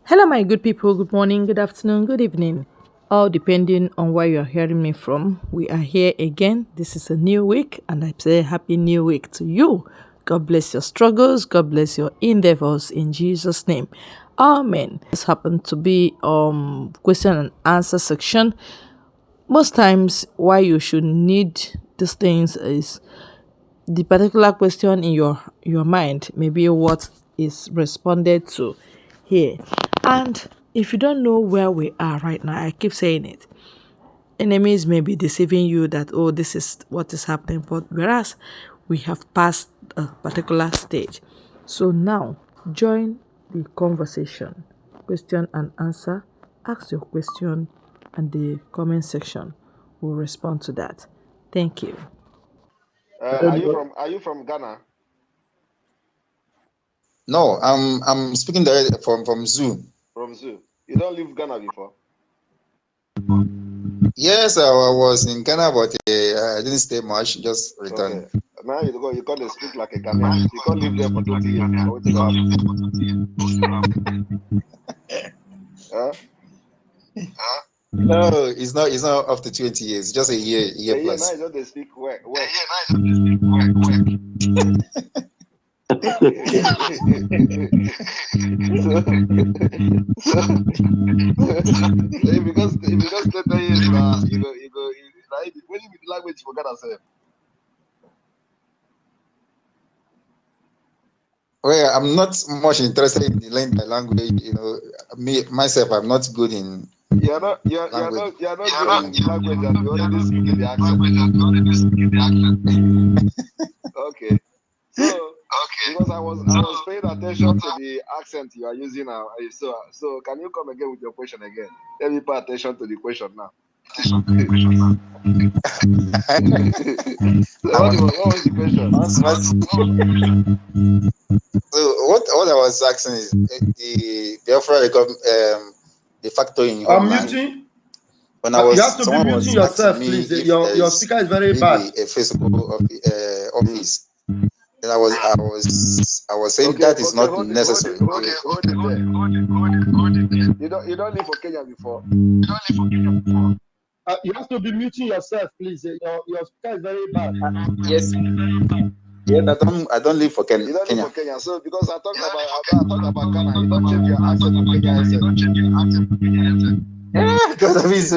Hello, my good people. Good morning, good afternoon, good evening. All depending on where you're hearing me from. We are here again. This is a new week, and I say happy new week to you. God bless your struggles. God bless your endeavors in Jesus' name. Amen. This happened to be question and answer section. Most times, why you should need these things is the particular question in your mind, maybe what is responded to here. And if you don't know where we are right now, I keep saying it, enemies may be deceiving you that, oh, this is what is happening, but whereas we have passed a particular stage. So now join the conversation, question and answer. Ask your question, and the comment section will respond to that. Thank you. Are you from Ghana? No, I'm speaking directly from Zoo. From Zoo. You don't leave Ghana before? Yes, I was in Ghana, but I didn't stay much. Just returned. Okay. Now you can't speak like a Ghanaian. You can't live there for 20 years before what Huh? No, it's not up to 20 years. Just a year Yeah, now plus. you don't they speak where? because 20 years you go like when you the language for Ghana sef. Well, I'm not much interested in the language. Myself, I'm not good in You're not language. good in the language and you already speaking the accent. Okay. So because I was paying attention to the accent you are using now. So can you come again with your question again? Let me pay attention to the question now. So what was the question? So what I was asking is the Biafra the factor in homeland. Muting. When I was, you have to be someone muting was yourself, asking me please. if Your speaker is very bad. a physical office. Then I was saying that is not necessary. Hold it there. You don't live for Kenya before. You have to be muting yourself, please. Your speaker is very bad. Yes. Yes, I don't live for Kenya. You don't live for Kenya. So because I talk about Ghana, you don't change your accent to Kenya accent. Because of his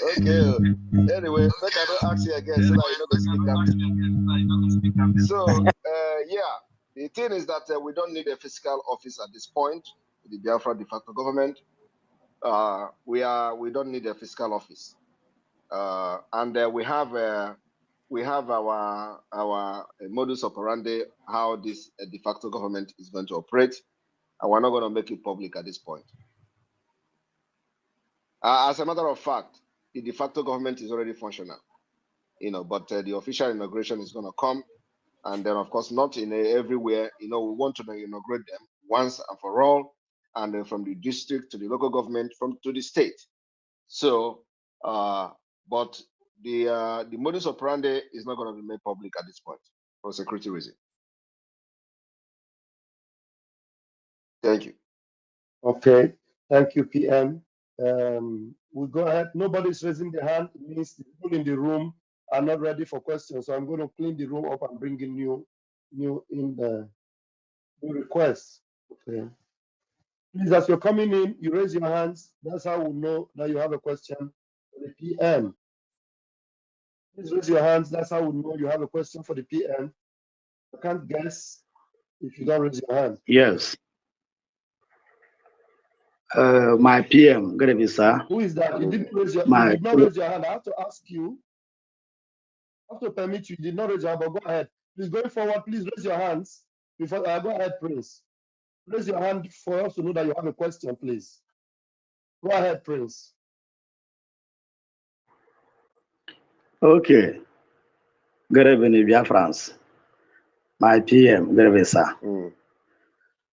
Okay. Anyway, make I don't ask you again so that you know go speak that. So yeah, the thing is that we don't need a fiscal office at this point. The Biafra de facto government, we don't need a fiscal office, and we have our modus operandi how this de facto government is going to operate, and we're not going to make it public at this point. As a matter of fact, the de facto government is already functional, but the official inauguration is going to come. And then, of course, not in everywhere. We want to inaugurate them once and for all, and then from the district to the local government, to the state. So, but the modus operandi is not going to be made public at this point for security reasons. Thank you. Okay. Thank you, PM. We'll go ahead. Nobody's raising their hand. It means the people in the room are not ready for questions. So I'm going to clean the room up and bring in new requests. Okay. Please, as you're coming in, you raise your hands. That's how we'll know that you have a question for the PM. Please raise your hands. That's how we'll know you have a question for the PM. I can't guess if you don't raise your hand. Yes. My PM, good evening, sir. Who is that? You didn't raise your, you did not raise your hand. I have to ask you. I have to permit you. You did not raise your hand, but go ahead. Please, going forward, please raise your hands. Before go ahead, Prince. Raise your hand for us to know that you have a question, please. Go ahead, Prince. Okay. Good evening, Biafrans. My PM, good evening, sir.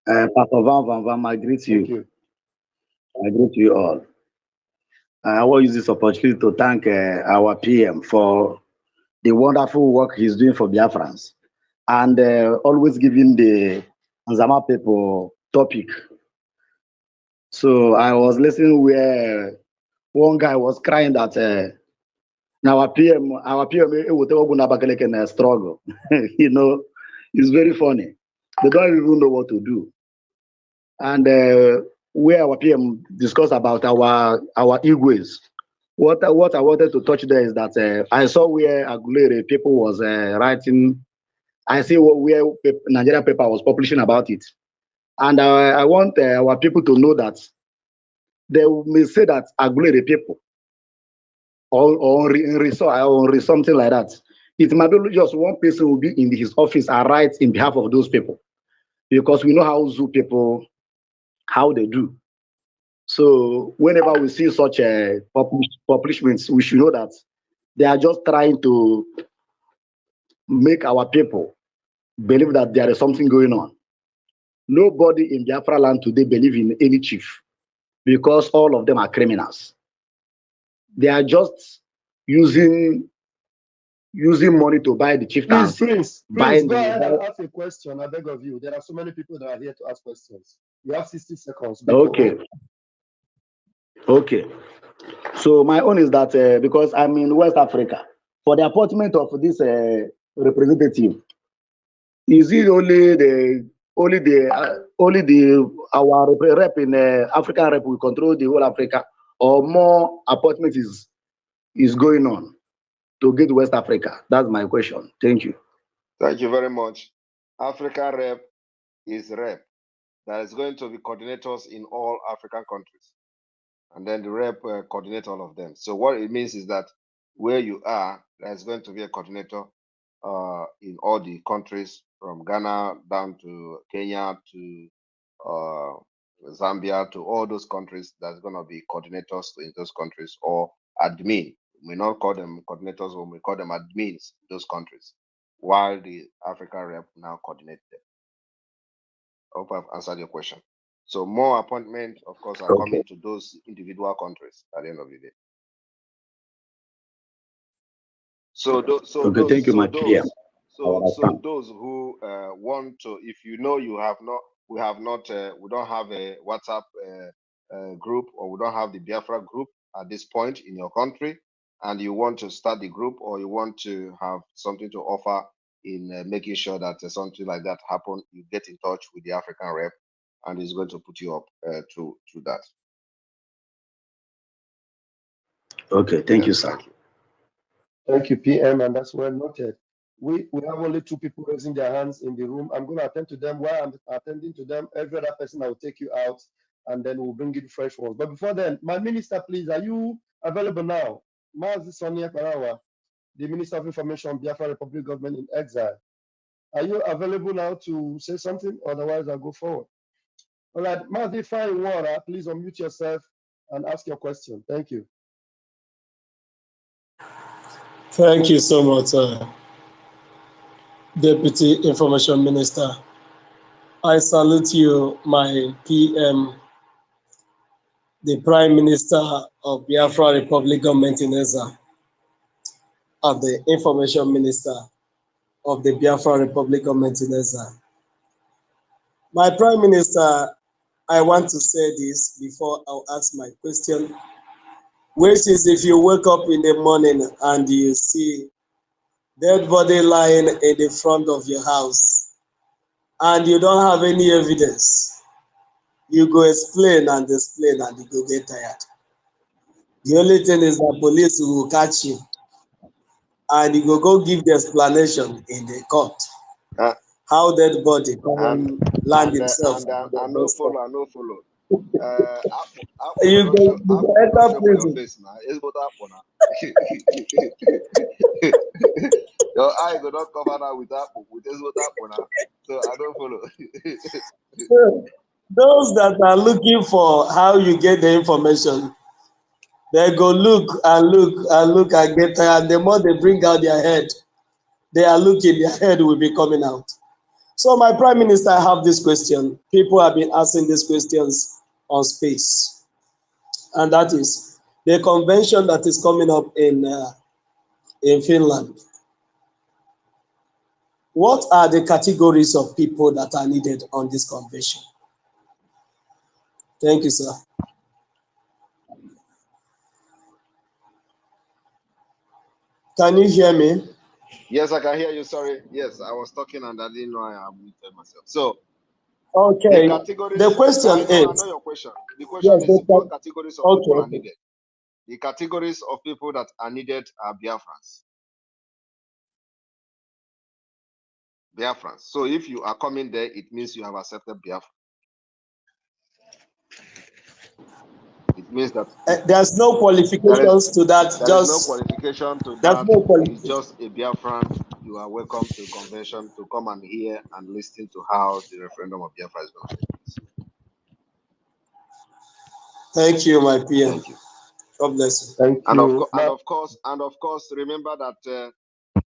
Papa Van, I greet you. Thank you. I greet you all. I will use this opportunity to thank our PM for the wonderful work he's doing for Biafrans and always giving the Nzama people topic So I was listening where one guy was crying that now our PM will struggle. You know, it's very funny. They don't even know what to do. And where our PM discussed about our egos. What I wanted to touch there is that I saw where Aguilera people was writing. I see where Nigeria paper was publishing about it, and I want our people to know that they may say that Aguilera people or something like that. It might be just one person will be in his office and write in behalf of those people, because we know how zoo people how they do. So whenever we see such publishments, we should know that they are just trying to make our people believe that there is something going on. Nobody in Biafra land today believe in any chief, because all of them are criminals. They are just using money to buy the chieftains. Please, go ahead and ask a question. I beg of you. There are so many people that are here to ask questions. You have 60 seconds. Okay. So my own is that because I'm in West Africa, for the appointment of this representative, is it our rep in African rep will control the whole Africa, or more appointment is going on to get West Africa? That's my question. Thank you. Thank you very much. Africa rep is rep. That is going to be coordinators in all African countries. And then the rep coordinate all of them. So what it means is that where you are, there's going to be a coordinator in all the countries, from Ghana down to Kenya to Zambia, to all those countries. There's going to be coordinators in those countries, or admin. We may not call them coordinators, or we call them admins in those countries, while the African rep now coordinate them. I hope I've answered your question. So more appointments, of course, are coming to those individual countries at the end of the day. Those who want to, if you know we don't have a WhatsApp group, or we don't have the Biafra group at this point in your country, and you want to start the group, or you want to have something to offer in making sure that something like that happen, you get in touch with the African rep, and he's going to put you up to that. Okay, thank you, sir. Thank you, PM, and that's well noted. We have only 2 people raising their hands in the room. I'm going to attend to them. While I'm attending to them, every other person, I will take you out, and then we'll bring in fresh ones. But before then, my minister, please, are you available now? Mazi Sonia Karawa, the Minister of Information, Biafra Republic Government in Exile. Are you available now to say something? Otherwise, I'll go forward. All right, Mazi Fine Water, please unmute yourself and ask your question. Thank you. Thank you so much, Deputy Information Minister. I salute you, my PM, the Prime Minister of Biafra Republic Government in Exile, and the Information Minister of the Biafra Republic Government in Exile. My Prime Minister, I want to say this before I'll ask my question, which is, if you wake up in the morning and you see dead body lying in the front of your house and you don't have any evidence, you go explain and explain and you go get tired. The only thing is that police will catch you and you go give the explanation in the court. How dead body come land himself. I no follow. You go enter prison. Your eye go not cover that with apple. With this with apple now. So I don't follow. So, those that are looking for how you get the information, they go look and get tired. The more they bring out their head, they are looking, their head will be coming out. So my Prime Minister, I have this question. People have been asking these questions on space. And that is the convention that is coming up in Finland. What are the categories of people that are needed on this convention? Thank you, sir. Can you hear me? Yes, I can hear you. Sorry. Yes, I was talking and I didn't know I muted myself. So Okay. the categories. The question I know is, your question. The question is what categories of people are okay. needed. The categories of people that are needed are Biafrans. Biafrans. So if you are coming there, it means you have accepted Biafra. It means that There's no qualifications to that. There is no qualification to that. It's just a Biafran. You are welcome to convention to come and hear and listen to how the referendum of Biafra is going to take place. Thank you, my PM. Thank you. God bless you. Thank and you. Of course, remember that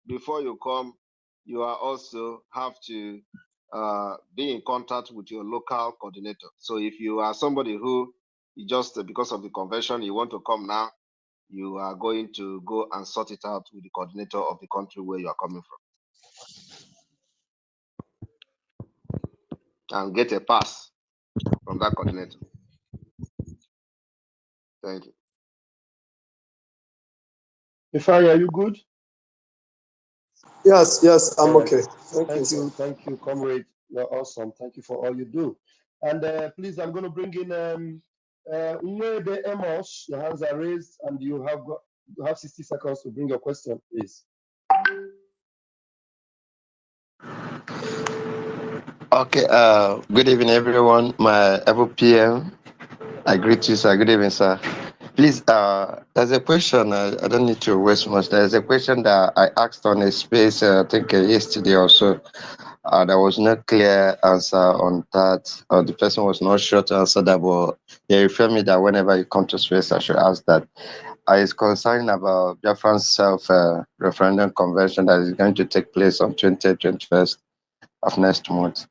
before you come, you are also have to be in contact with your local coordinator. So if you are somebody who just because of the convention you want to come now, you are going to go and sort it out with the coordinator of the country where you are coming from and get a pass from that coordinator. Thank you. Ifeanyi, are you good? Yes, I'm okay. Thank you, comrade. You're awesome. Thank you for all you do. And please, I'm going to bring in Nwebe Amos. Your hands are raised, and you have 60 seconds to bring your question, please. Okay. Good evening, everyone. My Apple PM. I greet you, sir. Good evening, sir. Please, there's a question. I don't need to waste much. There's a question that I asked on a space, I think yesterday or so. There was no clear answer on that. The person was not sure to answer that, but they referred me that whenever you come to space, I should ask that. It's concerned about Biafran's self-referendum convention that is going to take place on 20th, 21st of next month.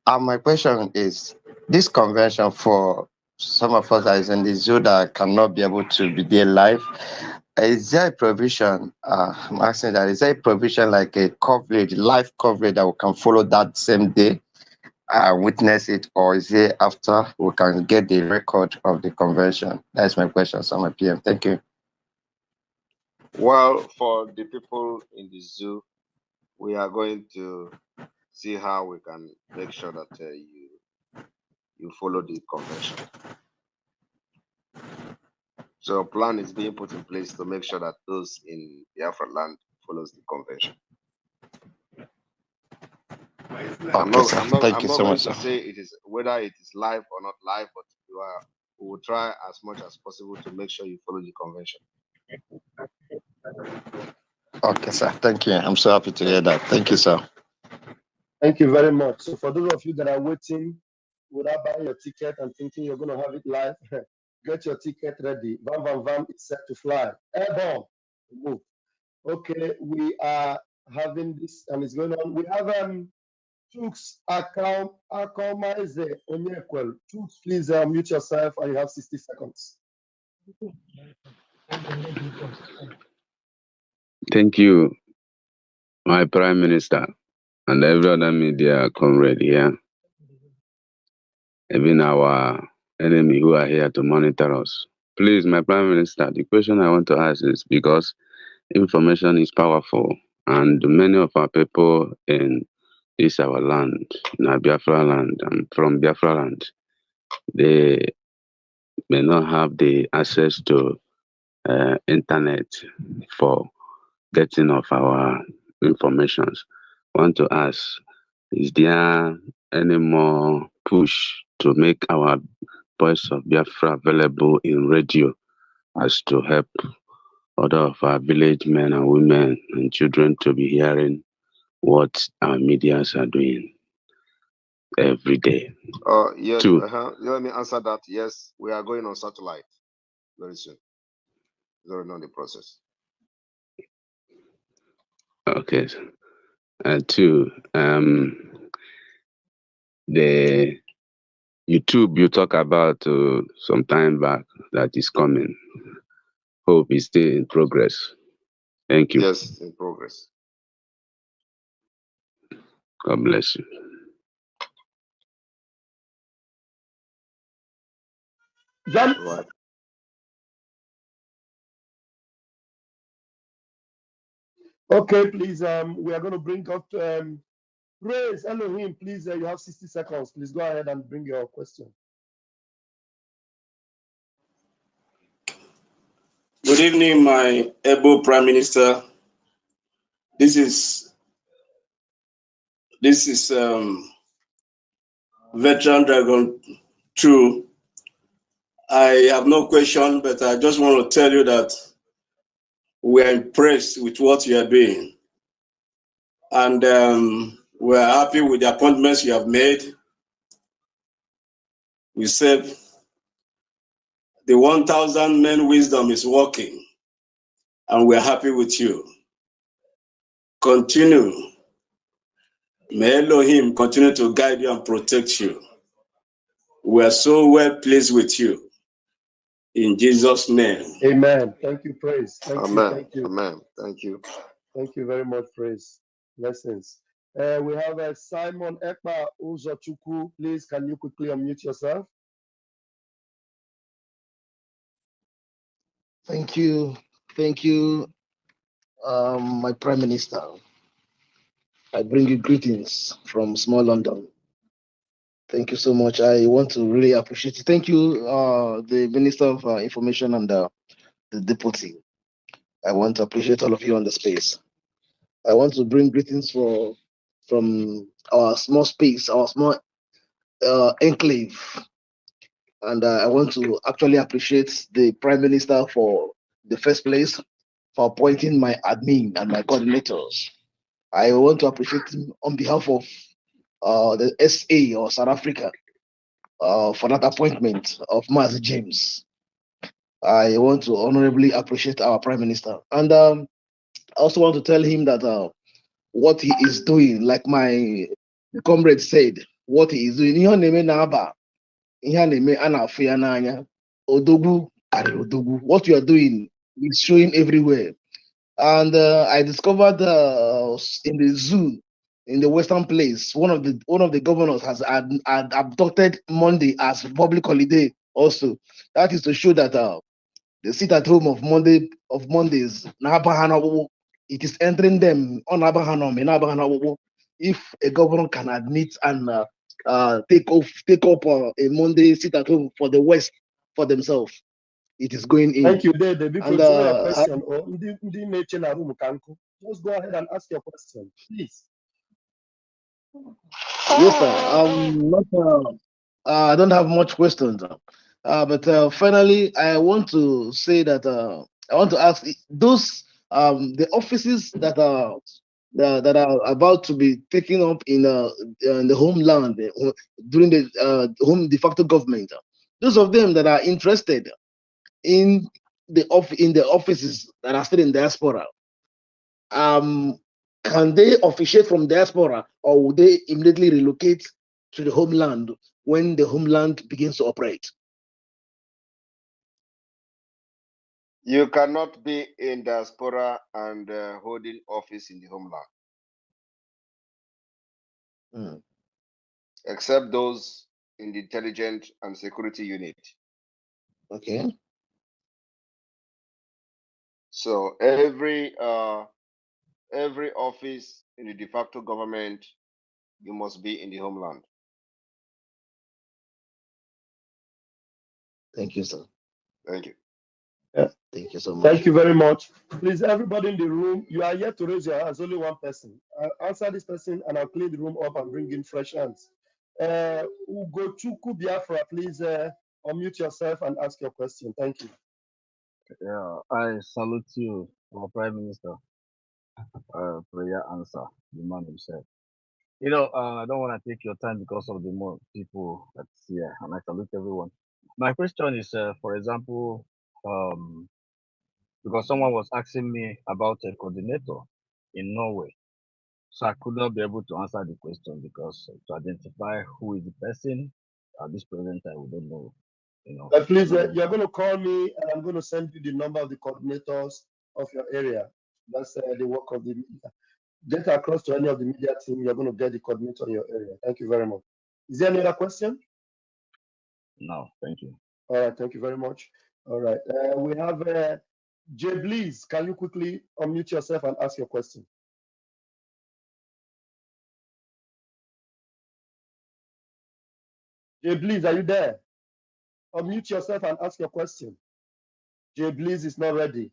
My question is, this convention for some of us that is in the zoo that cannot be able to be there live, is there a provision, I'm asking that, is there a provision like a coverage, live coverage that we can follow that same day, witness it, or is it after we can get the record of the convention? That's my question, so my PM. Thank you. Well, for the people in the zoo, we are going to see how we can make sure that you follow the convention. So a plan is being put in place to make sure that those in Biafra land follows the convention. I'm not going to say it is whether it is live or not live, but we will try as much as possible to make sure you follow the convention. Okay, sir. Thank you. I'm so happy to hear that. Thank you, sir. Thank you very much. So for those of you that are waiting without buying your ticket and thinking you're going to have it live, get your ticket ready. Vam is set to fly. Airborne, move. Okay, we are having this, and it's going on. We have Tux Akalmaize Onyekwel. Tux, please mute yourself, and you have 60 seconds. Thank you, my Prime Minister, and every other media comrade here, even our enemy who are here to monitor us. Please, my Prime Minister, the question I want to ask is because information is powerful, and many of our people in this our land, in our Biafra land, and from Biafra land, they may not have the access to internet for getting of our informations. Want to ask, is there any more push to make our voice of Biafra available in radio as to help other of our village men and women and children to be hearing what our medias are doing every day? Yes. Let me answer that. Yes, we are going on satellite very soon. It's already on the process. Okay. Two, the YouTube you talk about some time back that is coming. Hope is still in progress. Thank you. Yes, in progress. God bless you. John. Right. Okay, please. We are going to bring up Praise Elohim. Please, you have 60 seconds. Please go ahead and bring your question. Good evening, my able Prime Minister. This is Veteran Dragon 2. I have no question, but I just want to tell you that we are impressed with what you are doing. And we are happy with the appointments you have made. We said the 1,000 men wisdom is working, and we are happy with you. Continue. May Elohim continue to guide you and protect you. We are so well pleased with you. In Jesus' name. Amen. Thank you, Praise. Thank you. Amen. Thank you. Amen. Thank you. Thank you very much, Praise. Blessings. We have Simon Ekpa Uzochukwu. Please, can you quickly unmute yourself? Thank you. Thank you, my Prime Minister. I bring you greetings from small London. Thank you so much. I want to really appreciate it. Thank you, the Minister of Information and the Deputy. I want to appreciate all of you on the space. I want to bring greetings from our small space, our small enclave. And I want to actually appreciate the Prime Minister for the first place for appointing my admin and my coordinators. I want to appreciate him on behalf of the SA or South Africa for that appointment of Master James. I want to honorably appreciate our Prime Minister. And I also want to tell him that what he is doing, like my comrade said, what he is doing, what you are doing is showing everywhere. And I discovered in the zoo in the Western Place, one of the governors has had abducted Monday as public holiday. Also, that is to show that the sit at home of Mondays, it is entering them on. If a governor can admit and take up a Monday sit at home for the West for themselves, it is going in. Thank you, Dede. Before you say your question, just go ahead and ask your question, please. Yes, sir. I don't have much questions, but finally, I want to say that I want to ask those the offices that are about to be taken up in the homeland during the home de facto government. Those of them that are interested in the offices that are still in diaspora, can they officiate from diaspora, or would they immediately relocate to the homeland when the homeland begins to operate? You cannot be in diaspora and holding office in the homeland. Except those in the intelligence and security unit. Okay. So every office in the de facto government, you must be in the homeland. Thank you, sir. Thank you. Yeah. Thank you so much. Thank you very much. Please, everybody in the room, you are yet to raise your hands. Only one person. I'll answer this person and I'll clean the room up and bring in fresh hands. Ugochukwu Biafra, please unmute yourself and ask your question. Thank you. Yeah, I salute you, our Prime Minister. Prayer answer, the man himself. I don't want to take your time because of the more people that's here, and I salute everyone. My question is, for example, because someone was asking me about a coordinator in Norway, so I could not be able to answer the question because to identify who is the person at this present time, we don't know. Please, you're going to call me, and I'm going to send you the number of the coordinators of your area. That's the work of the media. Get across to any of the media team. You're going to get the coordinator in your area. Thank you very much. Is there any other question? No, thank you. All right, thank you very much. All right, we have Jay Blees. Can you quickly unmute yourself and ask your question? Jay Blees, are you there? Unmute yourself and ask your question. Jay Blees is not ready.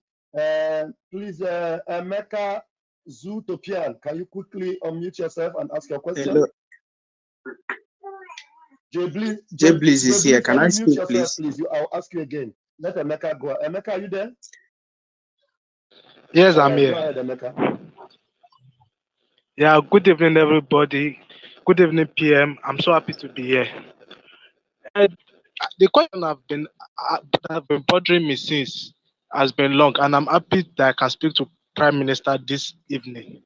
Please, Emeka Zootopian, can you quickly unmute yourself and ask your question? Hello. Jay Blees, Jay Blees is here. Can I unmute speak, yourself, please? I'll ask you again. Let Emeka go. Emeka, are you there? Yes, All I'm right, here. go ahead, Emeka. Yeah, good evening, everybody. Good evening, PM. I'm so happy to be here. The question that have been bothering me since has been long, and I'm happy that I can speak to Prime Minister this evening.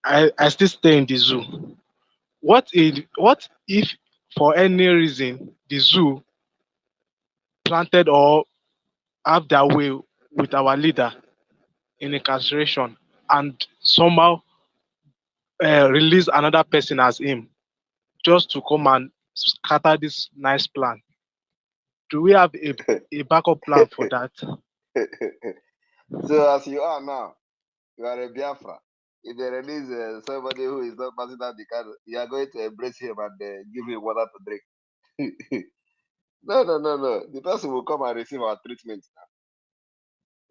I still stay in the zoo. What if for any reason the zoo planted or have their way with our leader in incarceration and somehow release another person as him just to come and scatter this nice plan? Do we have a backup plan for that? So as you are now, you are a Biafra. If they release somebody who is not passing out the card, you are going to embrace him and give him water to drink. No. The person will come and receive our treatment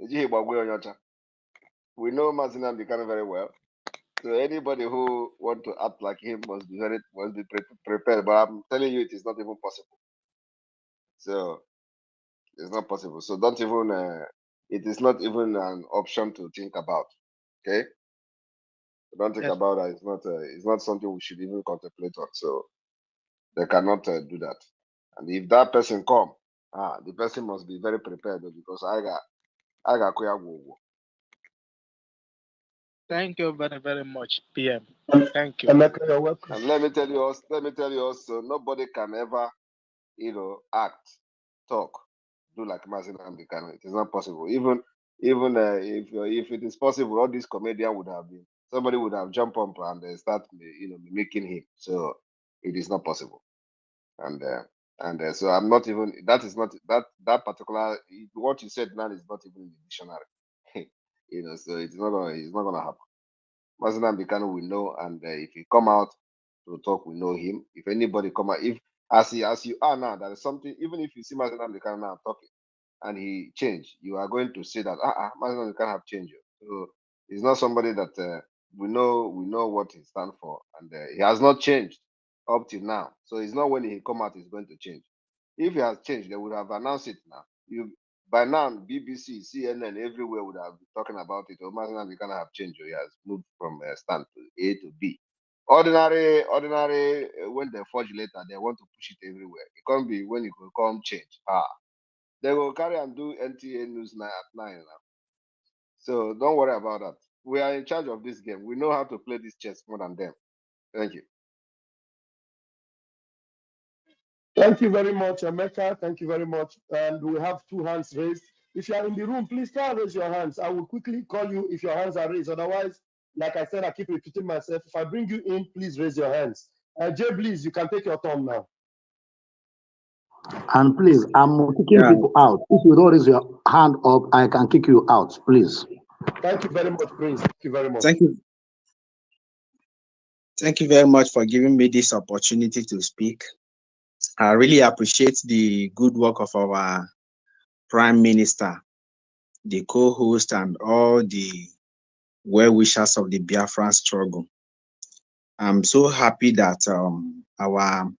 now. We know Mazinam Bikano very well. So anybody who want to act like him must be prepared. But I'm telling you, it is not even possible. So it's not possible. So don't even. It is not even an option to think about. Okay. Don't think Yes. about that. It's not something we should even contemplate on. So they cannot do that. And if that person come, the person must be very prepared because I got Kuya. Thank you very, very much, PM. Thank you. Emeka, you're welcome. And let me tell you also, nobody can ever, act, talk, do like Mazin Amdekano. It is not possible. Even if it is possible, all this comedian would have been somebody would have jumped up and start mimicking him. So it is not possible. And so I'm not even that is not that particular what you said now is not even in the dictionary. So it's not gonna happen. Mazin Amdekano will know, and if he come out to talk, we know him. If anybody come out, if as you are now, there is something. Even if you see Mazin Amdekano now talking, and he changed, you are going to say that Mazin Amdekano have changed. So he's not somebody that we know what he stands for, and he has not changed up till now. So it's not when he come out he's going to change. If he has changed, they would have announced it now. By now, BBC, CNN, everywhere would have been talking about it. Mazin Amdekano have changed. He has moved from stand to A to B. Ordinary, when they forge later, they want to push it everywhere. It can't be when it will come change. They will carry and do NTA news at 9 now. So don't worry about that. We are in charge of this game. We know how to play this chess more than them. Thank you. Thank you very much, Emeka. Thank you very much. And we have 2 hands raised. If you are in the room, please try and raise your hands. I will quickly call you if your hands are raised. Otherwise, like I said, I keep repeating myself. If I bring you in, please raise your hands. Jay, please, you can take your turn now. And please, I'm kicking people out. If you don't raise your hand up, I can kick you out, please. Thank you very much, Prince. Thank you very much. Thank you. Thank you very much for giving me this opportunity to speak. I really appreciate the good work of our Prime Minister, the co-host, and all the well-wishers of the Biafran struggle. I'm so happy that our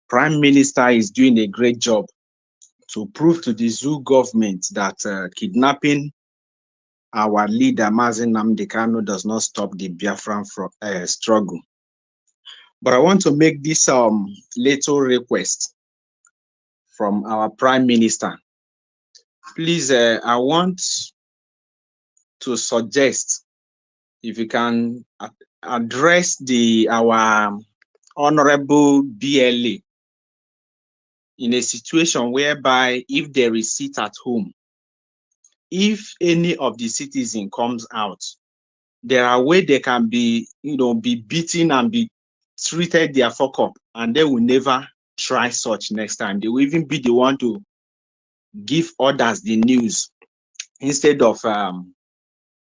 Prime Minister is doing a great job to prove to the zoo government that kidnapping our leader, Mazin Amdekano, does not stop the Biafran struggle. But I want to make this little request from our Prime Minister. Please, I want to suggest if you can address our honorable BLA in a situation whereby if there is seat at home, if any of the citizen comes out, there are ways they can be, be beaten and be treated their fuck up, and they will never try such next time. They will even be the one to give others the news instead of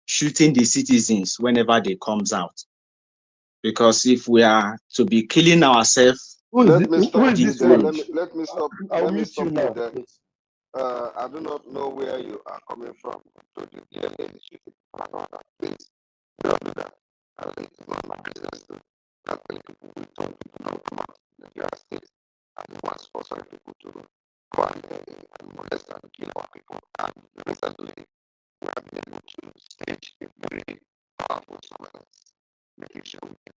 shooting the citizens whenever they comes out. Because if we are to be killing ourselves, Let me Who stop is you this there. rage? I'll Let me mute you stop you now, there. please. I do not know where you are coming from. To the DNA shooting for another. Please don't do that. It's not my business to tell people we told people don't come out in the United States and they want sponsor people to go and molest and kill our people. And recently we have been able to stage a very powerful surveillance, making sure we can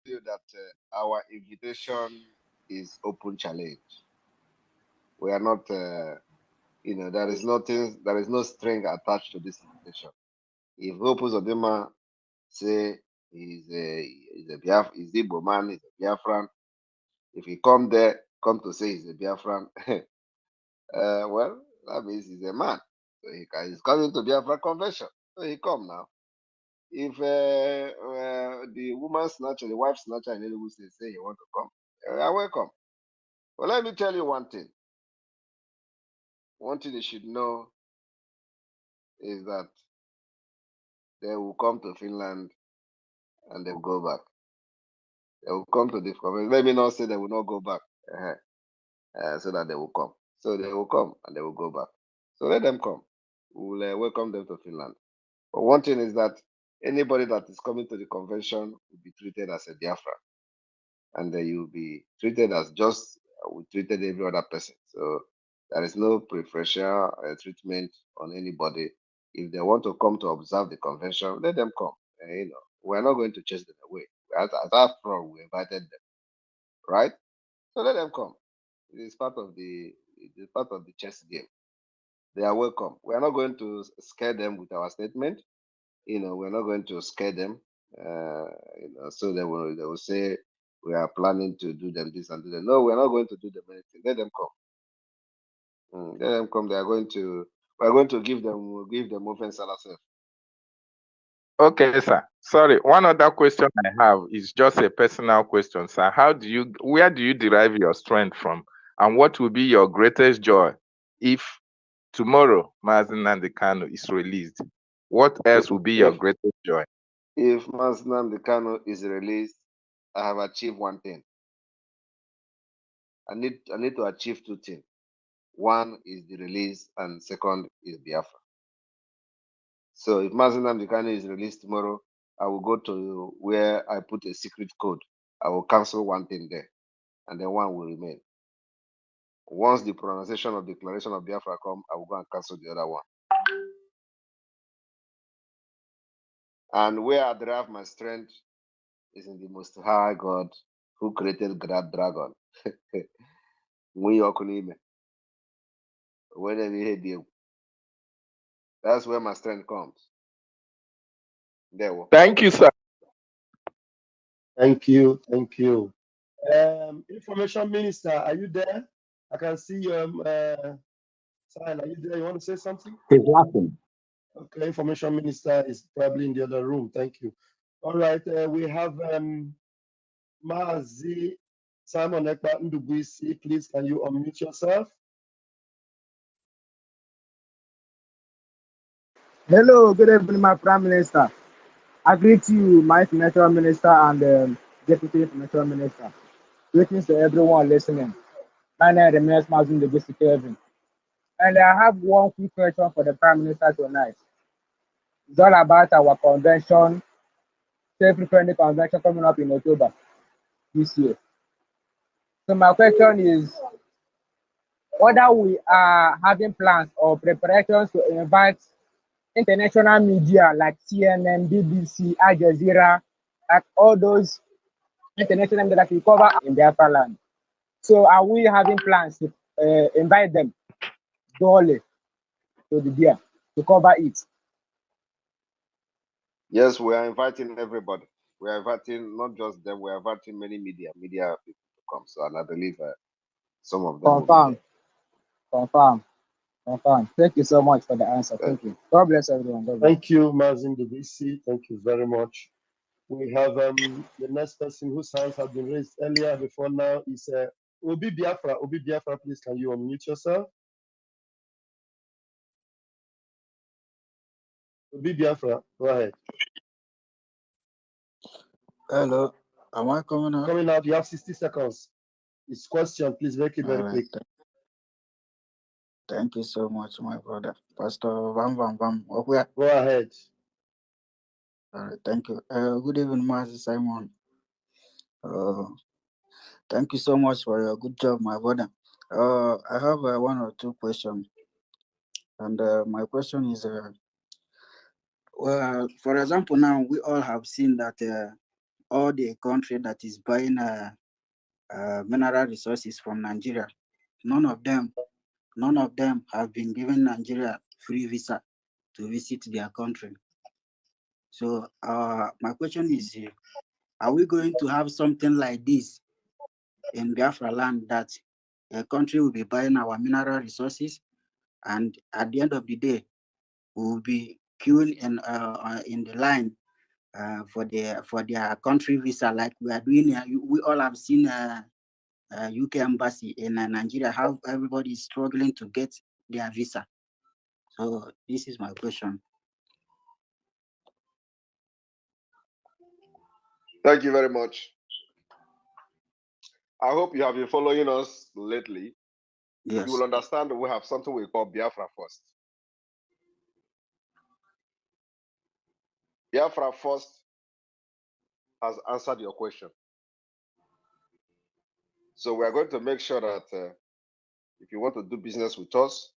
you that our invitation is open challenge. We are not, there is nothing, there is no string attached to this invitation. If Hope Uzodinma say he's a Igbo man, he's a Biafran, if he come there, come to say he's a Biafran, well, that means he's a man. So he's coming to Biafra convention. So he come now. If the woman snatcher, the wife snatcher in Enugu say you want to come, you are welcome. Well, let me tell you one thing. One thing you should know is that they will come to Finland and they will go back. They will come to this conference. Let me not say they will not go back, so that they will come. So they will come and they will go back. So let them come. We will welcome them to Finland. But one thing is that anybody that is coming to the convention will be treated as a Biafra, and you will be treated as just we treated every other person. So there is no preferential treatment on anybody. If they want to come to observe the convention, let them come. We're not going to chase them away. As after all, we invited them, right? So let them come. It is part of the chess game. They are welcome. We are not going to scare them with our statement. We're not going to scare them. So they will say we are planning to do them this and do that. No, we're not going to do them anything. Let them come. Let them come. We're going to give them offense ourselves. Okay, sir. Sorry. One other question I have is just a personal question, sir. Where do you derive your strength from? And what will be your greatest joy if tomorrow Mazen Nnamdi Kanu is released? What else will be your greatest joy? If Mazen Nnamdi Kanu is released, I have achieved one thing. I need to achieve two things. One is the release, and second is Biafra. So if Mazen Nnamdi Kanu is released tomorrow, I will go to where I put a secret code. I will cancel one thing there, and then one will remain. Once the pronunciation of declaration of Biafra come, I will go and cancel the other one. And where I derive my strength is in the Most High God who created that dragon. That's where my strength comes. There. Thank you, sir. Thank you. Thank you. Information Minister, are you there? I can see your sign. Are you there? You want to say something? He's laughing. Okay, Information Minister is probably in the other room. Thank you. All right, we have Mazi Simon Ekpa Ndubuisi. Please, can you unmute yourself? Hello, good evening, my Prime Minister. I greet you, my Financial Minister and Deputy Financial Minister. Greetings to everyone listening. My name is Mazin Ndubuisi Kevin. And I have one quick question for the Prime Minister tonight. It's all about our convention, self-friendly convention coming up in October this year. So my question is, whether we are having plans or preparations to invite international media like CNN, BBC, Al Jazeera, like all those international media that we cover in Biafra land. So are we having plans to invite them to the beer to cover it? Yes, we are inviting everybody. We are inviting not just them, we are inviting many media people to come. So, and I believe some of them Confirm. Thank you so much for the answer. Thank you. God bless everyone. God bless. Thank you, Mazin Dubisi. Thank you very much. We have the next person whose hands have been raised earlier before now is Obi Biafra. Obi Biafra, please, can you unmute yourself? Obi Biafra, go ahead. Hello, am I coming out? Coming out, you have 60 seconds. It's question, please make it very quick. Thank you so much, my brother. Pastor Vam Vam Vam. Go ahead. All right, thank you. Good evening, Master Simon. Thank you so much for your good job, my brother. I have one or two questions. And my question is, well, for example, now we all have seen that all the country that is buying mineral resources from Nigeria, none of them have been given Nigeria free visa to visit their country. So my question is, are we going to have something like this in Biafra land, that a country will be buying our mineral resources, and at the end of the day, we will be queuing in the line for their country visa, like we are doing here? We all have seen UK embassy in Nigeria, how everybody is struggling to get their visa. So this is my question. Thank you very much. I hope you have been following us lately. Yes. You will understand that we have something we call Biafra First. Biafra First has answered your question. So we are going to make sure that if you want to do business with us,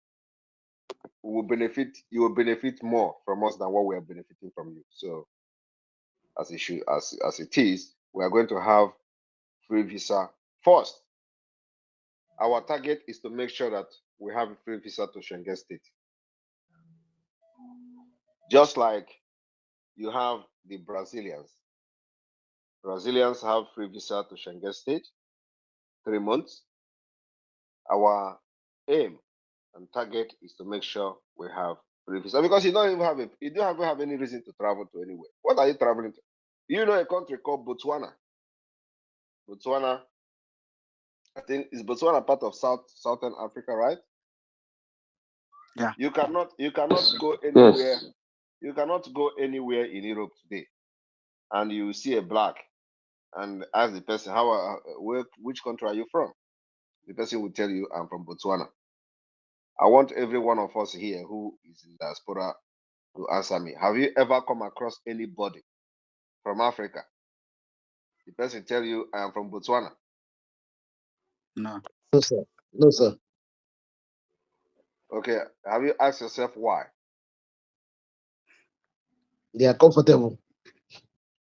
you will benefit more from us than what we are benefiting from you. So as it is, we are going to have free visa first. Our target is to make sure that we have a free visa to Schengen State. Just like you have the Brazilians. Brazilians have free visa to Schengen State, 3 months. Our aim and target is to make sure we have free visa, because you don't even have any reason to travel to anywhere. What are you traveling to? You know a country called Botswana. Botswana, I think, is Botswana part of Southern Africa, right? Yeah. You cannot go anywhere. Yes. You cannot go anywhere in Europe today, and you see a black, and ask the person, which country are you from? The person will tell you, I'm from Botswana. I want every one of us here who is in diaspora to answer me. Have you ever come across anybody from Africa? The person tell you, I am from Botswana. No. No, sir. No, sir. Okay, have you asked yourself why? They are comfortable.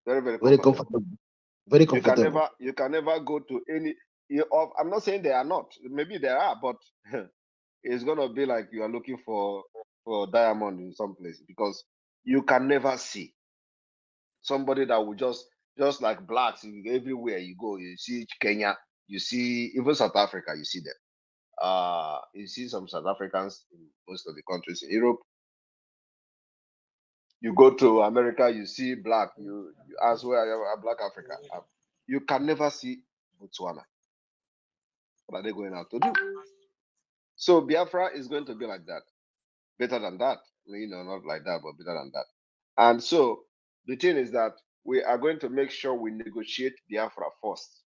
Very, very Very comfortable. comfortable. Very comfortable. You can never go to any. I'm not saying they are not. Maybe they are, but it's gonna be like you are looking for diamond in some place, because you can never see somebody that will just like blacks everywhere you go. You see Kenya, you see even South Africa, you see them. You see some South Africans in most of the countries in Europe. You go to America, you see black. You ask where are Black Africa. You can never see Botswana. What are they going out to do? So Biafra is going to be like that, better than that. Not like that, but better than that. And so the thing is that we are going to make sure we negotiate Biafra first,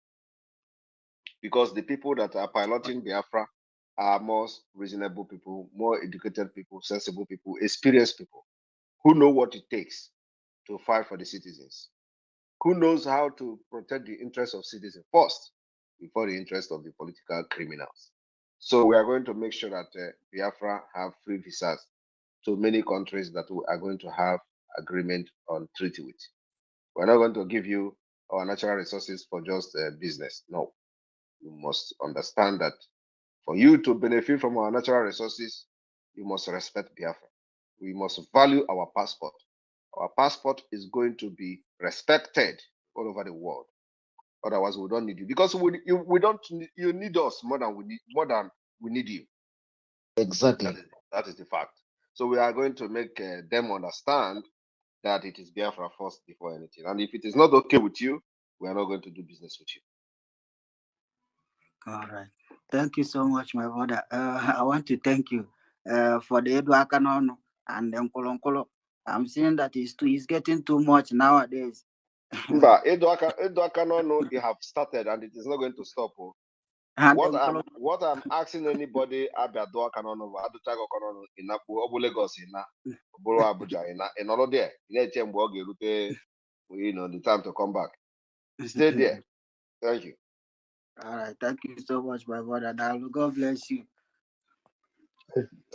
because the people that are piloting Biafra are more reasonable people, more educated people, sensible people, experienced people who know what it takes to fight for the citizens, who knows how to protect the interests of citizens first before the interest of the political criminals. So we are going to make sure that Biafra have free visas to many countries that we are going to have agreement on treaty with. We're not going to give you our natural resources for just business. No, you must understand that for you to benefit from our natural resources, you must respect Biafra. We must value our passport. Our passport is going to be respected all over the world. Otherwise, we don't need you, because you need us more than we need you. Exactly. That is the fact. So we are going to make them understand that it is Biafra first before anything. And if it is not okay with you, we are not going to do business with you. All right. Thank you so much, my brother. I want to thank you for the Eduakanon and the Nkolo. I'm seeing that he's getting too much nowadays. But Eduakanon, you have started and it is not going to stop. What I'm asking anybody about Eduakanon, in Lagos, in Abuja, in all there, the time to come back. Stay there. Thank you. All right, thank you so much, my brother. God bless you.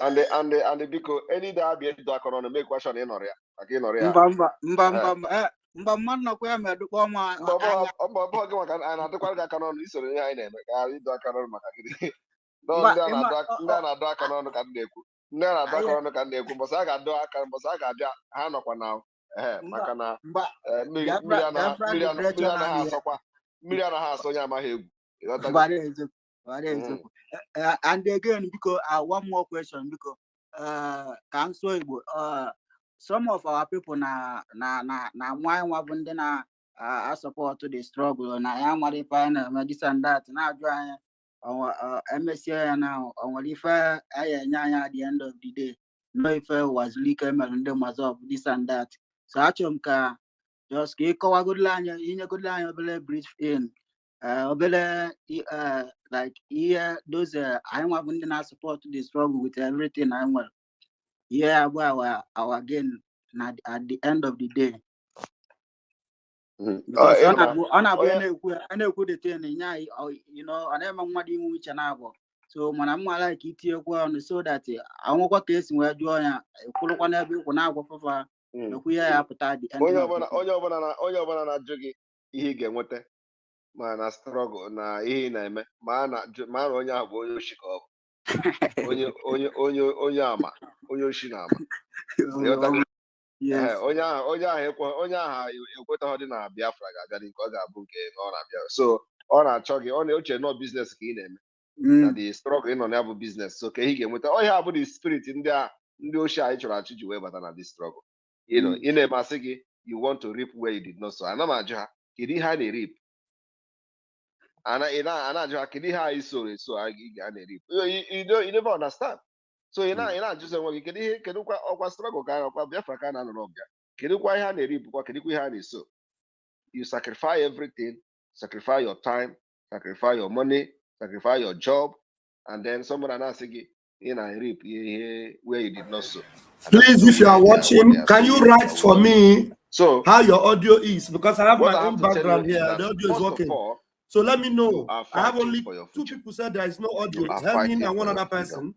And the because any day be Eduakanon make question in Oria. Mba mmadụ nọkwa ya medụkwa ọma anya na-adịkwara gị aka n'ọnụ isoro ihe anyị na-eme ka ghara ịdụ aka n'ọnụ maka gịnị ndị a na-adụ aka n'ọnụ ka m na-ekwu ndị a na-adụ aka n'ọnụ ka m na-ekwu mbọsị a ga-adụ aka mbọsị a ga-abịa ha nọkwa na maka na mmiri anaghị asọkwa mmiri anaghị asọ onye amaghị egwu. And again, because one more question, because some of our people na why wabunde na support to the struggle na ya nwere find this and that na join MSC now on if at the end of the day no if was leak and the this and that. So achomka just ke kowa good line in good line obele brief in like here those I wabunde na support to the struggle with everything I want. Yeah, well, our again at the end of the day. Because so when I'm like it so that I won't case where join a for we are at the end. Ihe ga-enweta ma na struggle na ihe na-eme ma onye ahụ bụ onye oshi ka ọ bụ onye ama onye oshi na ama onye ahụ ekwetaghị dị na Biafra ga-abịa nke ọ ga-abụ nke ọ na-abịa, so ọ na-achọ gị ọ na-eche nọ biznes ka ị na-eme na the struggle ị nọ na ya bụ biznes, so ka ị ga-enweta ọhịa abụ the spirit ndị oshi anyị chọrọ achụ ji wee bata na the struggle. Ị na-emasị gị you want to reap where you did not sow. Ana m ajụ ha kedu ihe a na-erip, ị na-ajụ ha kedu ihe anyị soro eso a na-erip. You never understand. So ị na-ajụzi onwe gị kedu kwa ọkwa struggle ka ọkwa Biafra ka na-anọ n'ọbịa, kedu kwa ihe a na-erip kwa kedu kwa ihe a na-eso. You sacrifice everything, sacrifice your time, sacrifice your money, sacrifice your job, and then someone na-asị gị ị na-erip ihe where you did not sow. Please, if you are watching, can you write for me how your audio is? Because I have my own background here. The audio is working. So let me know. You are I have fighting only for your 2 future. people said there is no audio. You are It's Hermin fighting and one for your other freedom. person.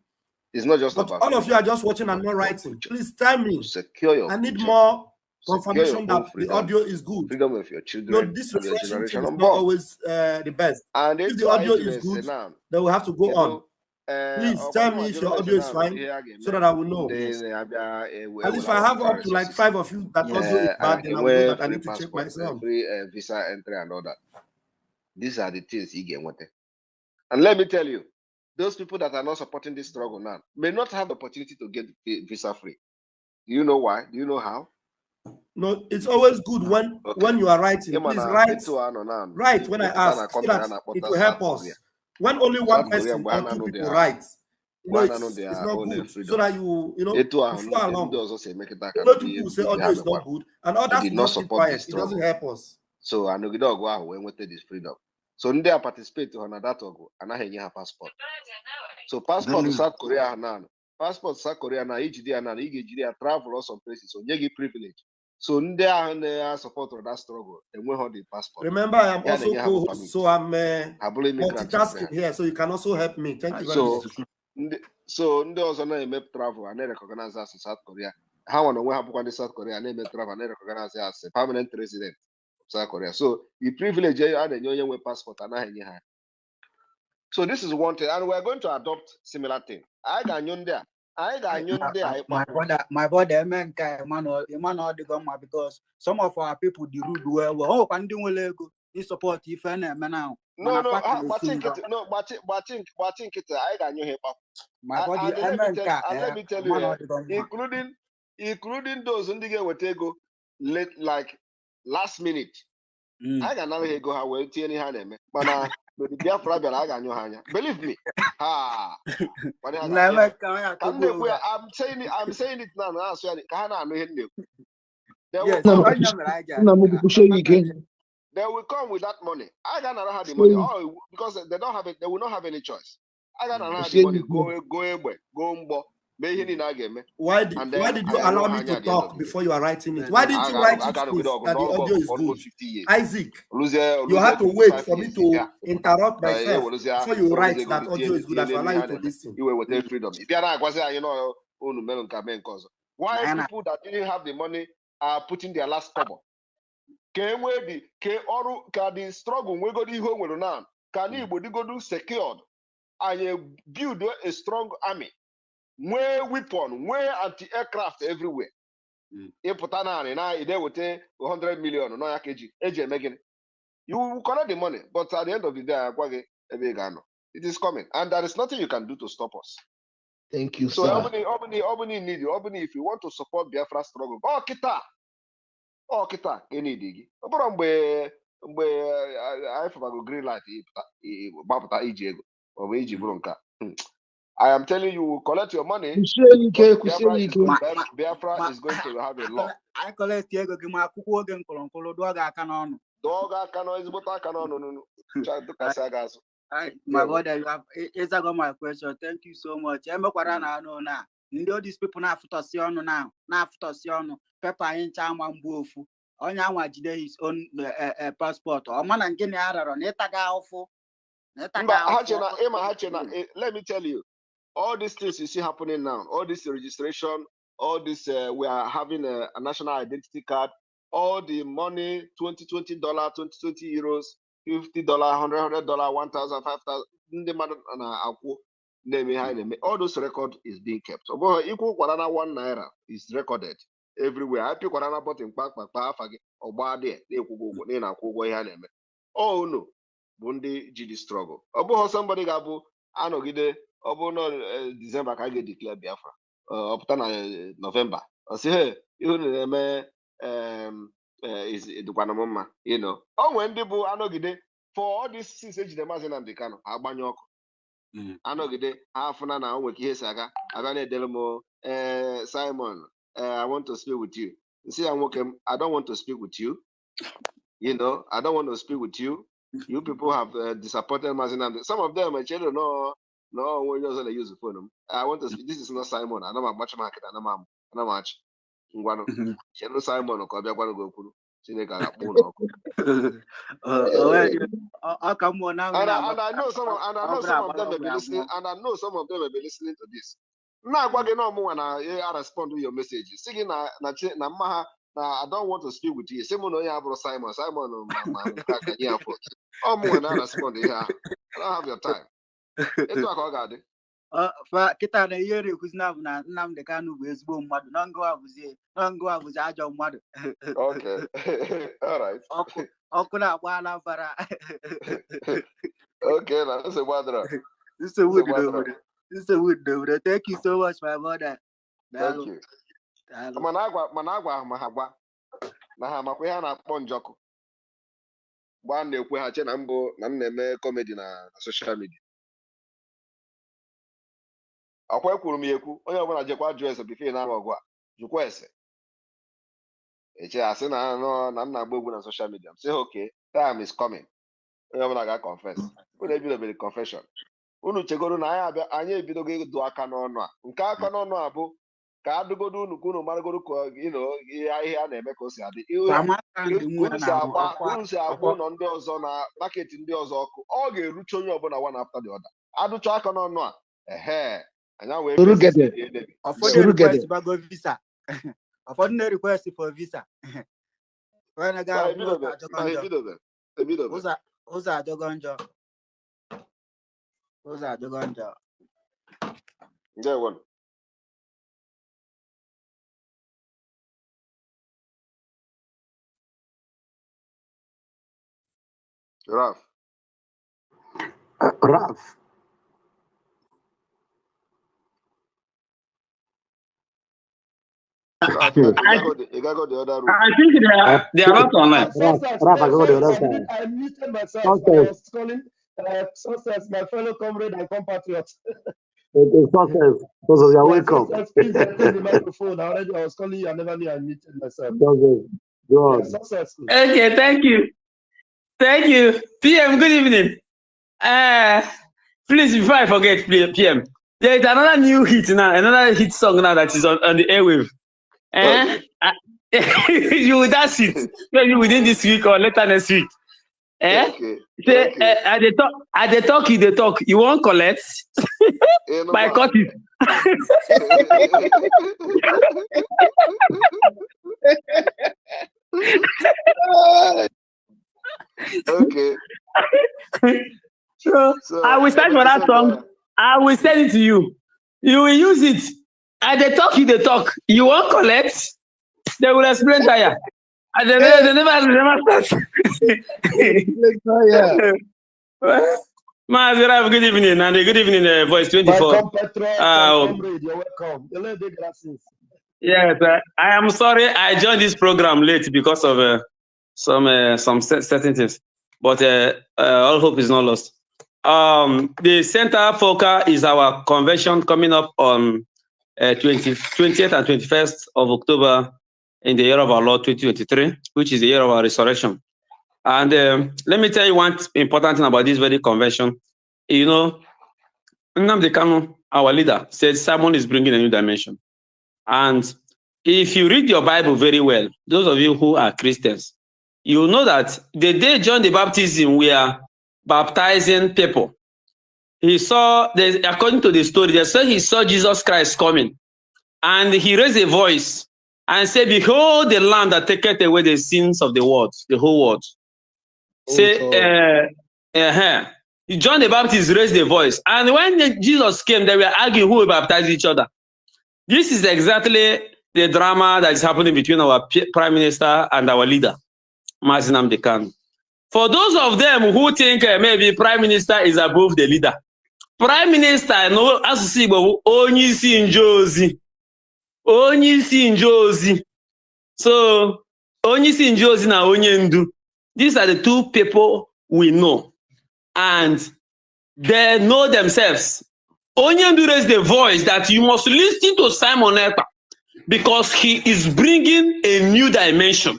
It's not just But about all of you freedom. are just watching and But not your writing. future. Please tell me. To secure your I need future. more Secure your confirmation own that the freedom. audio is good. Freedom of your No, children this and your refreshing thing generation is not unborn. always the best. And If it's the why audio it is is good, now. then we have to go on. Please tell me if your audio is fine, so that I will know. Yes. At least if I have up to like 5 of you that audio is bad, then I will know that I need to check my sound. Free visa entry and all that. These are the things you get wanted. And let me tell you, those people that are not supporting this struggle now may not have the opportunity to get visa free. Do you know why? Do you know how? No, it's always good when you are writing. Please write when I ask, so that it will help us. When only one person or 2 people write, it's not good. So that you follow along. Only 2 people say audio is not good, and others will just keep quiet. It doesn't help us. So I know the dog when we this freedom. So they participate on that ogo and I have passport. So passport South Korea now. Passport South Korea now, each day and travel or some places. So you get privilege. So they are support of that struggle. And we hold the passport. Remember, I am also co-host, so I'm multitasking here, so you can also help me. Thank you very much. So they also know travel and they recognize us in South Korea. How on we have one in South Korea and they travel and they recognize us as a permanent resident of South Korea. So the privilege and the new passport and I. So this is one thing, and we're going to adopt similar thing. My brother, Emmanuel, because some of our people the rude well. Can do you support if any now. No, but I got you here. My body, and let me tell you, including those who get what they go late, like last minute. I got now go how well any hand, but the Biafra I got your hand. Believe me. I'm saying it now. They will come with that money. I got not have the money. Oh, because they don't have it, they will not have any choice. I got not have the money. Go Why did you allow me to talk before you are writing it? Why didn't you write it that the audio is good? Isaac, you had to wait for me to interrupt myself before you write that audio is good. I allow you to listen. You will take freedom. If you are not, why people that didn't have the money are putting their last cover? Can the struggle we go to now? Can you go secured and build a strong army? Where weapon, where anti-aircraft everywhere. If they would take 100 million, no kg, you will collect the money, but at the end of the day, it is coming, and there is nothing you can do to stop us. Thank you, so sir. Obini need you. Obini, if you want to support Biafra struggle, kita any digi. Mgbe I go green light gbapụta iji ego or iji bụrụ nka. I am telling you, collect your money. Biafra is going to have a law. I collect ego gị ma akwụkwọ oge nkọlọnkọlọ dụọ gị aka n'ọnụ. Dụọ gị aka n'ọnụ, ezigbote aka n'ọnụ. My brother, you have answered my question. Thank you so much. All these people na-afụtọsị ọnụ now. Na-afụtọsị ọnụ. Pepa anyị ncha ama mgbu ofu. Onye anwa jide his own passport. Ọ ma na nke na ararọ na ịtaga ụfụ. Let me tell you, all these things you see happening now, all this registration, all this, we are having a national identity card, all the money, $20, $20, 20 euros, $50, $100, $1,000, $5,000, all those record is being kept. So equal ₦1 is recorded everywhere. I pick ₦1 button oh no, Bundi GD struggle. Somebody gabu anogide no December ka get declare Biafra. Up to November. I say hey, you is the you know. Oh, when the bu anogide for all these things the mazin and the cano agbanyoko. Anogide afuna na onwe ki saga aga na edelmo Simon, I want to speak with you. See, I don't want to speak with you. You know, I don't want to speak with you. You people have disappointed Mazinam. Some of them, my children, no, when you're going to use the phone. I want to speak. This is not Simon. I know my much market. I know much. Simon, And I know some of them may be listening, and I know some of them may be listening to this. Now, when I respond to your messages, singing I don't want to speak with you. Simon, Simon, oh, when I respond here, I don't have your time. It's what I got. Kita na yeri kuzina na nam de kanu bezbo madu nango abuze ajo madu. Okay. All right. Okuna wala bara. Okay, now that's a wadra. This is a wood over. This is a wood over. Thank you so much, my mother. Thank you. Managwa mahagwa. Na ha makwe na ponjoko. Gba na ekwe ha che na mbo na na-eme comedy na social media. Akwa ekwuru m ekwu onye ọbụla jekwa jụọ ese bife na ọgụ a jụkwa ese eche asị na m na-agba egwu na social media m sị ha okay, time is coming. Onye ọbụla ga-confess. Unu ebidobere confession. Unu chegoro na anyị ebidogo ịdụ aka n'ọnụ a. Nke aka n'ọnụ a bụ ka adụgodo unu ka unu maragoro ka ihe a na-eme ka o si adị. Unu si agba ụlọ ndị ọzọ na market ndị ọzọ ọkụ. Ọ ga-erucha onye ọbụla one after the other. Adụcha aka n'ọnụ a visa. Request for visa. When I got one. Raf. I think they are not online. I muted myself. I was calling Success, my fellow comrade and compatriot. Success. So you're welcome. Please take the microphone. I was calling you. I never knew I muted myself. Okay, thank you. Thank you. PM, good evening. Please, before I forget, PM, there is another new hit now, another hit song now that is on the airwave. You will dance it maybe within this week or later next week. Okay. At the talk, you won't collect by cutting. Okay. So I will search for that song. I will send it to you. You will use it. At the talk, you won't collect. They will explain tire. And they never start. Mazira, good evening, and good evening, Voice 24. You're welcome. Yes, I am sorry I joined this program late because of some certain things, but all hope is not lost. The center focal is our convention coming up on 20th and 21st of October in the year of our Lord 2023, which is the year of our resurrection. And let me tell you one important thing about this very convention. You know, Nnamdi Kanu, our leader, said Simon is bringing a new dimension. And if you read your Bible very well, those of you who are Christians, you know that the day John the Baptist were baptizing people, he saw, according to the story, they said he saw Jesus Christ coming. And he raised a voice and said, behold the Lamb that taketh away the sins of the world, the whole world. John the Baptist raised a voice. And when Jesus came, they were arguing who will baptize each other. This is exactly the drama that is happening between our Prime Minister and our leader, Nnamdi Kanu. For those of them who think maybe Prime Minister is above the leader, Prime Minister, no, as you see, only see Njozi. So, only see Njozi na Onyendu. These are the two people we know. And they know themselves. Onyendu raised the voice that you must listen to Simon Ekpa because he is bringing a new dimension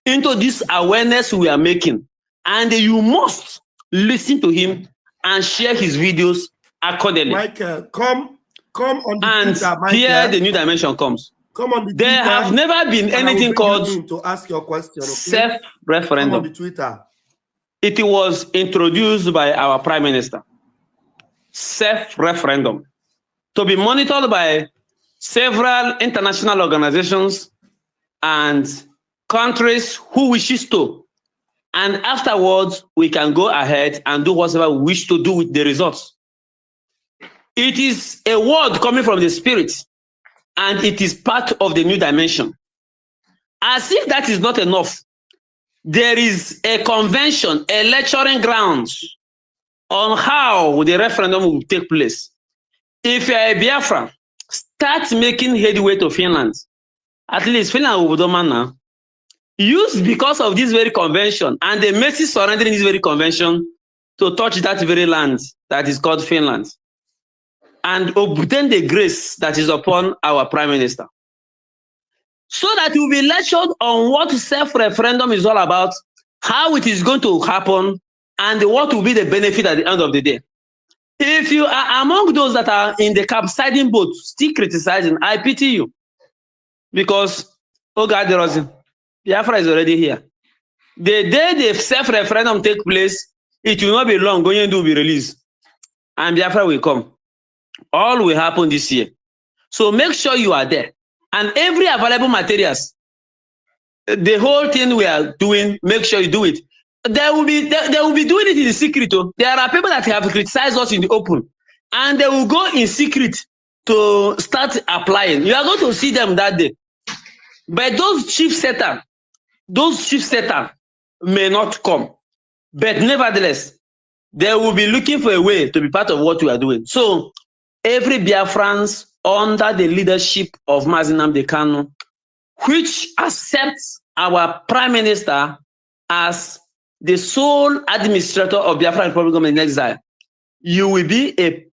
into this awareness we are making. And you must listen to him and share his videos accordingly. Michael, come on the and Twitter, Michael. here the new dimension comes. Come on the There Twitter, have never been anything called to ask your question. Okay? self-referendum. Come on the Twitter. It was introduced by our Prime Minister. Self-referendum. To be monitored by several international organizations and countries who wishes to. And afterwards, we can go ahead and do whatever we wish to do with the results. It is a word coming from the Spirit, and it is part of the new dimension. As if that is not enough, there is a convention, a lecturing grounds on how the referendum will take place. If you are a Biafra, start making headway to Finland. At least Finland will be done now. Use because of this very convention and the mercy surrendering this very convention to touch that very land that is called Finland and obtain the grace that is upon our Prime Minister. So that you will be lectured on what self-referendum is all about, how it is going to happen, and what will be the benefit at the end of the day. If you are among those that are in the capsizing boat, still criticizing, I pity you. Because, oh God, Biafra is already here. The day the self-referendum take place, it will not be long, going to be released. And Biafra will come. All will happen this year. So make sure you are there. And every available materials, the whole thing we are doing, make sure you do it. They will be doing it in secret. There are people that have criticized us in the open. And they will go in secret to start applying. You are going to see them that day. But those chief setter may not come. But nevertheless, they will be looking for a way to be part of what we are doing. So every Biafrans under the leadership of Mazi Nnamdi Kanu, which accepts our Prime Minister as the sole administrator of Biafra Republic Government in exile, you will be a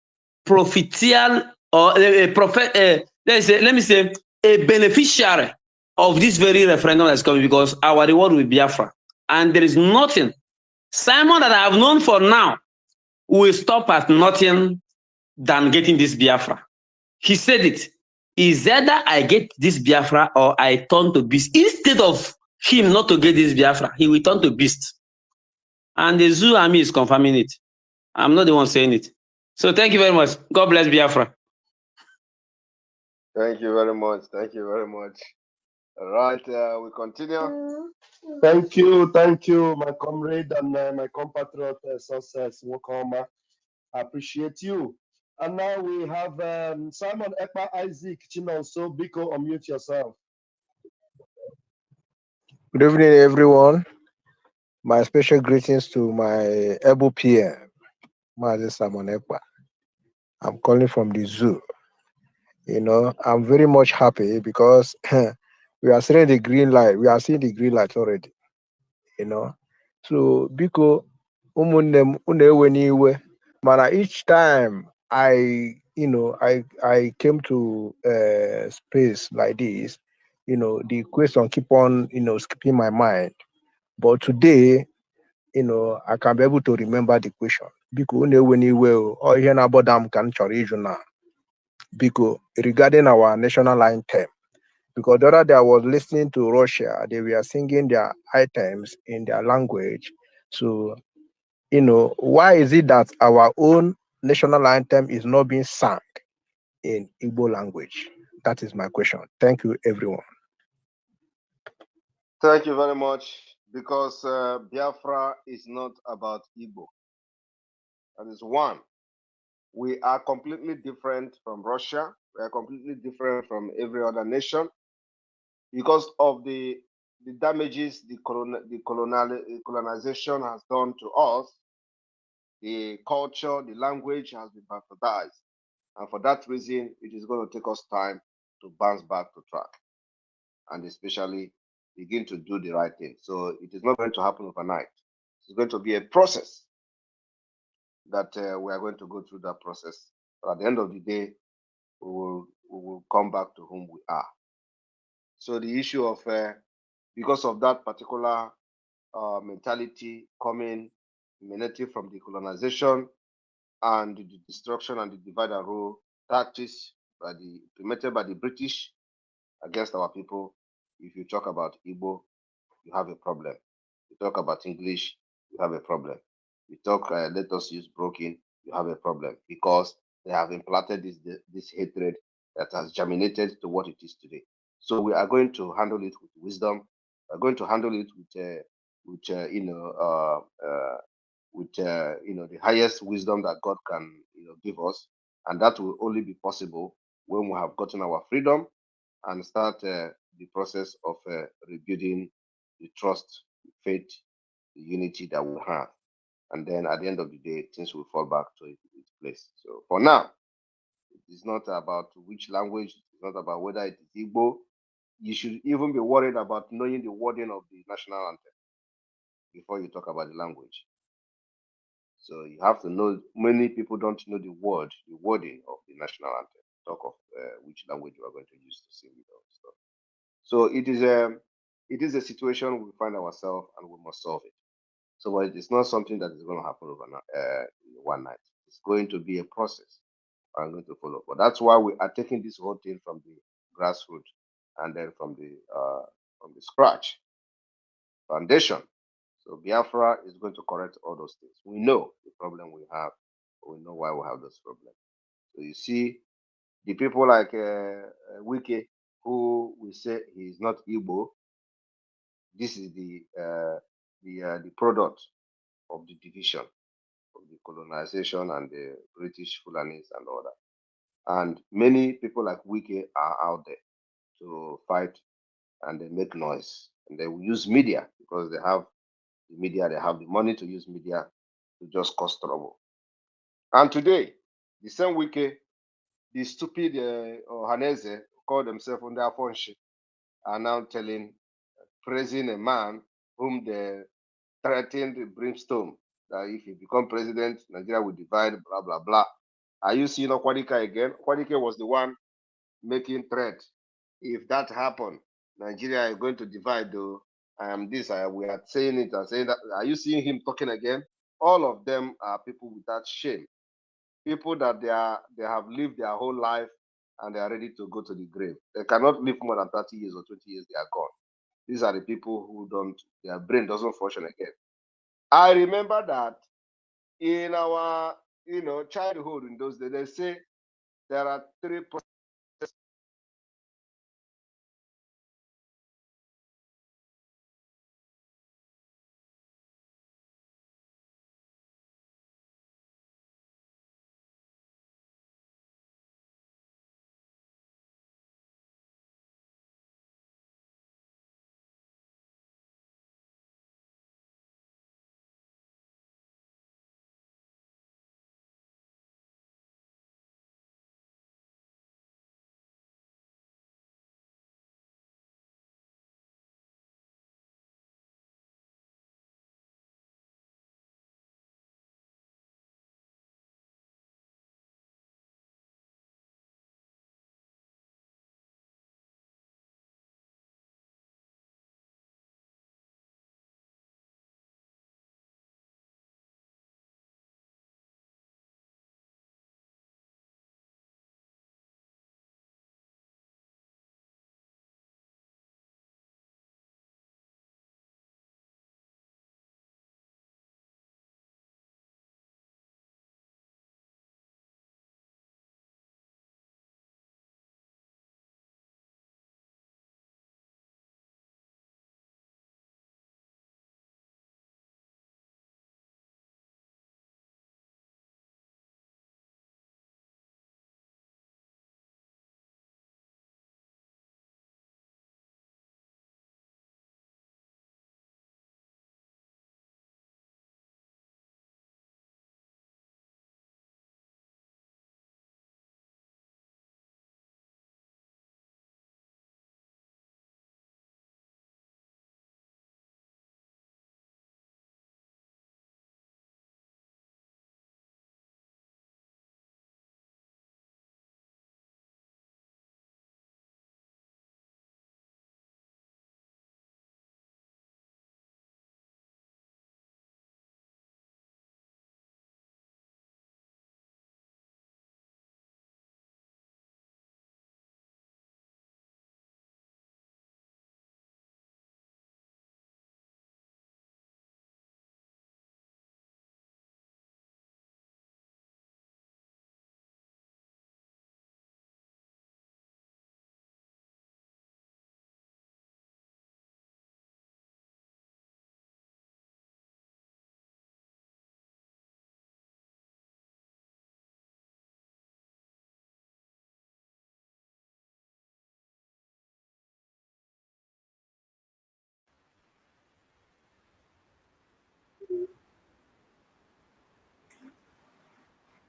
propheticial or a prophet, let me say, a beneficiary of this very referendum that's coming, because our reward will be Biafra. And there is nothing. Simon that I have known for now will stop at nothing than getting this Biafra. He said it. Is either I get this Biafra or I turn to beast. Instead of him not to get this Biafra, he will turn to beast. And the Zoo army is confirming it. I'm not the one saying it. So thank you very much. God bless Biafra. Thank you very much. Thank you very much. All right, we continue. Thank you, my comrade and my compatriot, Success Wokoma. I appreciate you. And now we have Simon Ekpa Isaac Chinonso. Biko, unmute yourself. Good evening, everyone. My special greetings to my able PM, Mazi Simon Ekpa. I'm calling from the zoo. You know, I'm very much happy because we are seeing the green light. We are seeing the green light already. You know, so Biko, mana each time I came to space like this, the question keep on, skipping my mind. But today, I can be able to remember the question. Because regarding our national anthem, because the other day I was listening to Russia, they were singing their items in their language. So, why is it that our own national anthem is not being sung in Igbo language? That is my question. Thank you, everyone. Thank you very much. Because Biafra is not about Igbo. That is one. We are completely different from Russia. We are completely different from every other nation because of the damages the colonization has done to us. The culture, the language has been bastardized. And for that reason, it is going to take us time to bounce back to track and especially begin to do the right thing. So it is not going to happen overnight. It's going to be a process that we are going to go through that process. But at the end of the day, we will come back to whom we are. So the issue of, because of that particular mentality coming emanating from the colonization and the destruction and the divide and rule tactics implemented by the British, against our people. If you talk about Igbo, you have a problem. You talk about English, you have a problem. You talk, let us use broken, you have a problem because they have implanted this hatred that has germinated to what it is today. So we are going to handle it with wisdom. We're going to handle it with the highest wisdom that God can give us, and that will only be possible when we have gotten our freedom and start the process of rebuilding the trust, the faith, the unity that we have. And then at the end of the day, things will fall back to its place. So for now, it is not about which language, it's not about whether it is Igbo. You should even be worried about knowing the wording of the national anthem before you talk about the language. So you have to know, many people don't know the wording of the national anthem. Talk of which language you are going to use to sing it or stuff. So it is a situation we find ourselves and we must solve it. So it's not something that is going to happen overnight, one night. It's going to be a process I'm going to follow. But that's why we are taking this whole thing from the grassroots and then from the scratch foundation. So Biafra is going to correct all those things. We know the problem we have. We know why we have those problems. So you see, the people like Wike, who we say he is not Igbo, this is the product of the division, of the colonization and the British Fulanis and all that. And many people like Wike are out there to fight, and they make noise. And they will use media because they have the media, they have the money to use media to just cause trouble. And today, the same Wike, the stupid Ohaneze, call themselves under Afonshi, are now praising a man whom they threatened brimstone, that if he become president, Nigeria will divide, blah, blah, blah. Are you seeing Okwadika again? Okwadika was the one making threat. If that happened, Nigeria is going to divide, though. We are saying it and saying that. Are you seeing him talking again? All of them are people without shame. People that they have lived their whole life and they are ready to go to the grave. They cannot live more than 30 years or 20 years, they are gone. These are the people who their brain doesn't function again. I remember that in our, childhood in those days, they say there are 3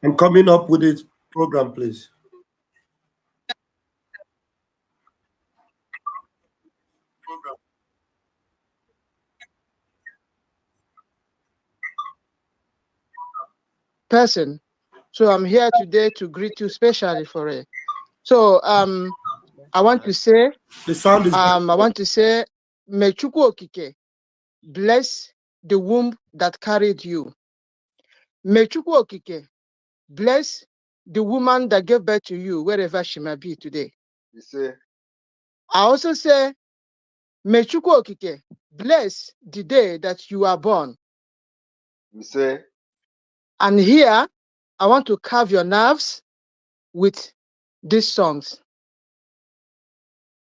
I'm coming up with the program, please. Person. So I'm here today to greet you specially for it. So I want to say the sound is I want to say may Chukwu Okike bless the womb that carried you. May Chukwu Okike bless the woman that gave birth to you wherever she may be today. You see? I also say may Chukwu Okike bless the day that you are born. You see? And here I want to carve your nerves with these songs.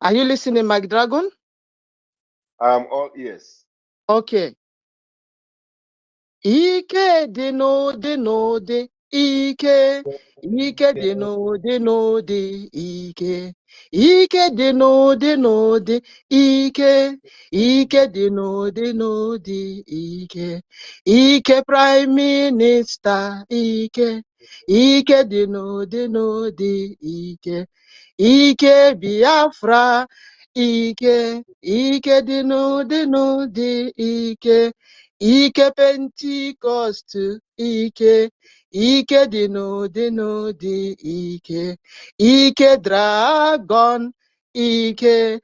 Are you listening, Mike Dragon? I'm all ears. Okay. Ike dị n'ụdị n'ụdị, ike dị n'ụdị n'ụdị, ike dị n'ụdị n'ụdị, ike dị n'ụdị n'ụdị, ike Prime Minister, ike dị n'ụdị n'ụdị, ike Biafra, ike dị n'ụdị n'ụdị, ike Pentecost, ike dị n'ụdị n'ụdị, ike Dragon, ike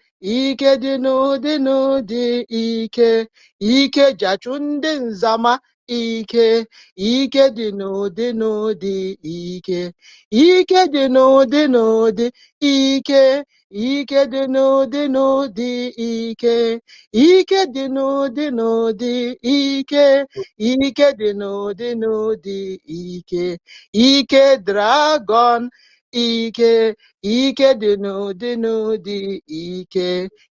dị n'ụdị n'ụdị, ike Jachu ndị Nzama, ike dị n'ụdị n'ụdị, ike dị n'ụdị n'ụdị, ike dị n'ụdị n'ụdị, ike dị n'ụdị n'ụdị, ike dị n'ụdị n'ụdị, ike Dragon, ike dị n'ụdị n'ụdị,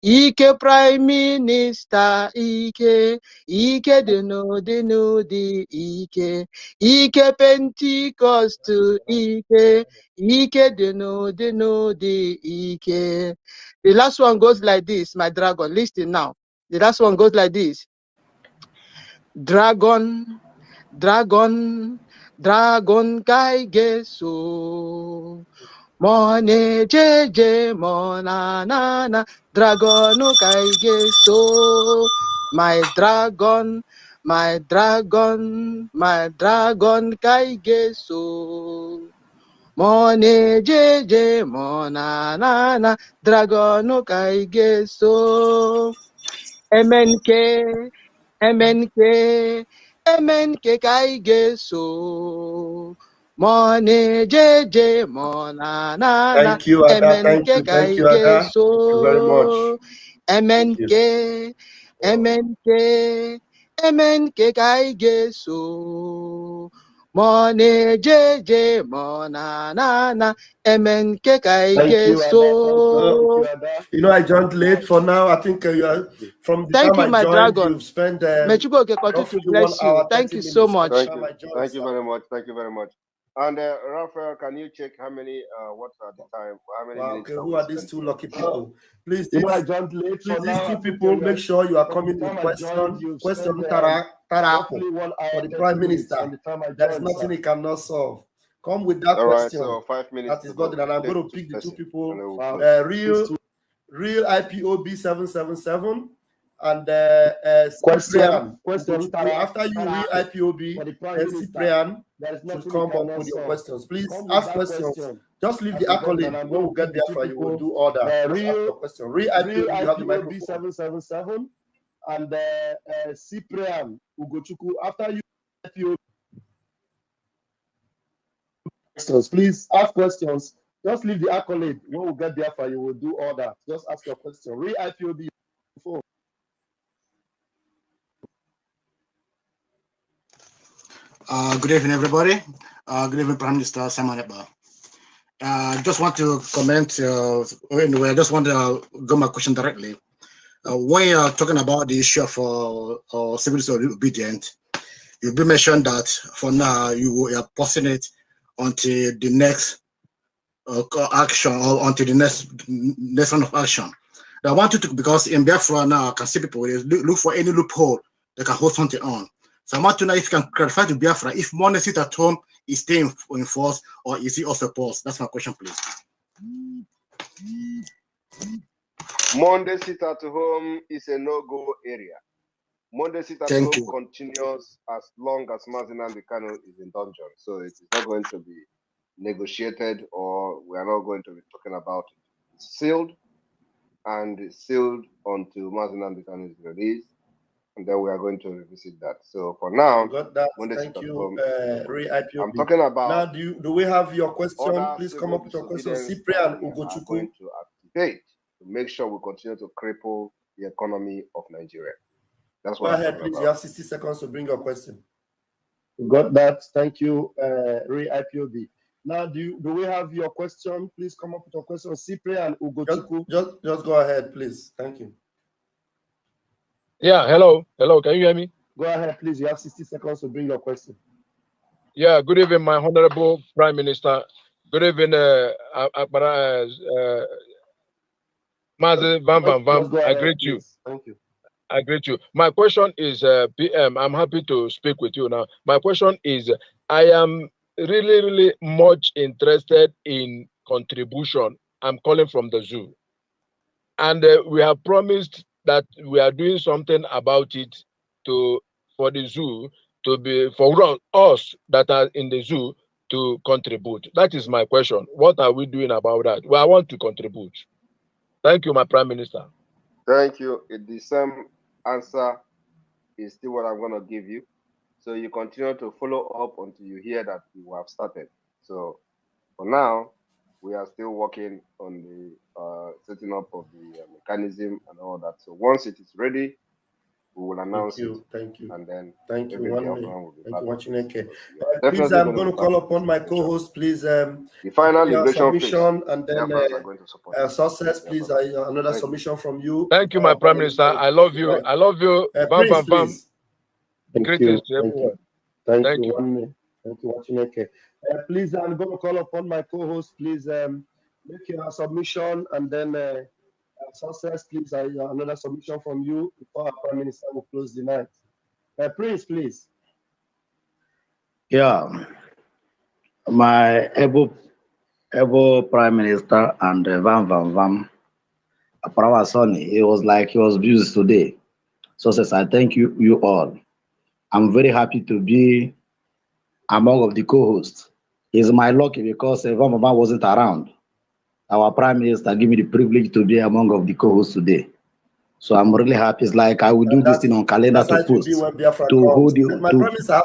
ike Prime Minister, ike dị n'ụdị n'ụdị, ike Pentecost, ike dị n'ụdị n'ụdị, ike. The last one goes like this, my dragon. Listen now. The last one goes like this. Dragon, dragon, dragon kaige so. Mone jeje mona nana, dragon kaige so. My dragon, my dragon, my dragon kaige so. Mone jeje mona nana, dragon kaige so. MNK, MNK, MNK kaige so. Mone jeje mona nana, Thank you, Ada. Thank MNK you, kaige Ada. Thank you very much. so. MNK, MNK, MNK kaige so. Mone jeje mona nana, MNK kaige so. You know, I joined late for now. I think you are from the Thank time you, my I joined, dragon. you've spent May Chukwu Okike continue roughly to bless 1 you. hour, Thank 30 you so minutes. much. Thank you. Thank you very much. Thank you very much. And Raphael, can you check how many what are the time? How many Wow, minutes? okay, who are these two lucky people? Please, You know, I these, joined late for these now. two people, make sure you are coming with question tara roughly 1 hour for the Prime Minister. There is nothing he cannot solve. Come with that All right, question. so 5 minutes That is to good. go. And I'm Take going to two pick the two person, people, and then we'll close. real IPOB 777 and Question Cyprian. After you real IPOB, then Cyprian should come up with your questions. Please ask questions. Just leave the accolade. When we get there, you will do all that. Just ask your question. Real IPOB, you have the microphone. 777 and Cyprian Ugochukwu. After you IPOB questions, please ask questions. Just leave the accolade. When we get there, you will do all that. Just ask your question. Real IPOB phone. Good evening, everybody. Good evening, Prime Minister Simon Ekpa. Just want to comment. Anyway, I just want to go my question directly. When you are talking about the issue of civil disobedience, you be mentioned that for now you are posting it until the next action or until the next round of action. I want you to, because in Biafra now I can see people look for any loophole they can hold something on. So I want to know if you can clarify to Biafra if money sit at home is staying in force or is it also paused? That's my question, please. Monday sit at home is a no-go area. Monday sit at home continues as long as Nnamdi Kanu is in dungeon. So it is not going to be negotiated, or we are not going to be talking about it. It's sealed, and it's sealed until Nnamdi Kanu is released, and then we are going to revisit that. So for now, got that. Monday sit Thank at you, home. Ray IPOB. I'm talking about Now, do we have your question? other Please come civil up with your question. disobedience Cyprian that we are Ugochukwu. going to activate to make sure we continue to cripple the economy of Nigeria. That's Go what I'm ahead, talking please. about. You have 60 seconds to bring your question. Got that. Thank you, Ray IPOB. Now, do we have your question? Please come up with your question. Cyprian Ugochukwu. Just go ahead, please. Thank you. Yeah, hello. Hello, can you hear me? Go ahead, please. You have 60 seconds to bring your question. Yeah, good evening, my Honorable Prime Minister. Good evening, Mazi Vam Vam Vam. I greet you. Thank you. I greet you. My question is, PM, I'm happy to speak with you now. My question is, I am really much interested in contribution. I'm calling from the zoo. And we have promised that we are doing something about it for the zoo to be, for us that are in the zoo to contribute. That is my question. What are we doing about that? Well, I want to contribute. Thank you, my Prime Minister. Thank you. The same answer is still what I'm going to give you. So you continue to follow up until you hear that we have started. So for now, we are still working on the setting up of the mechanism and all that. So once it is ready, we will announce it. Thank you. And then thank you. will be Thank you, Wachineke. Please, I'm going to call upon my co-host. Please, the final liberation submission, and then success. Please, another Thank submission from you. Thank you, my Prime Minister. I love you. I love you. Prince, please. Greetings to everyone. Thank you. 1 minute. Thank you, Wachineke. Please, I'm going to call upon my co-host. Please make your submission, and then success, please. Another submission from you before our Prime Minister will close the night. Prince, please. Yeah, my able Prime Minister and Van Van Van, Aparawa Sonny, it was like he was abused today. So says I thank you all. I'm very happy to be among of the co-hosts. It's my lucky because Van Van Van wasn't around. Our Prime Minister gave me the privilege to be among of the co-hosts today. So I'm really happy. It's like I will do this thing on calendar to post, to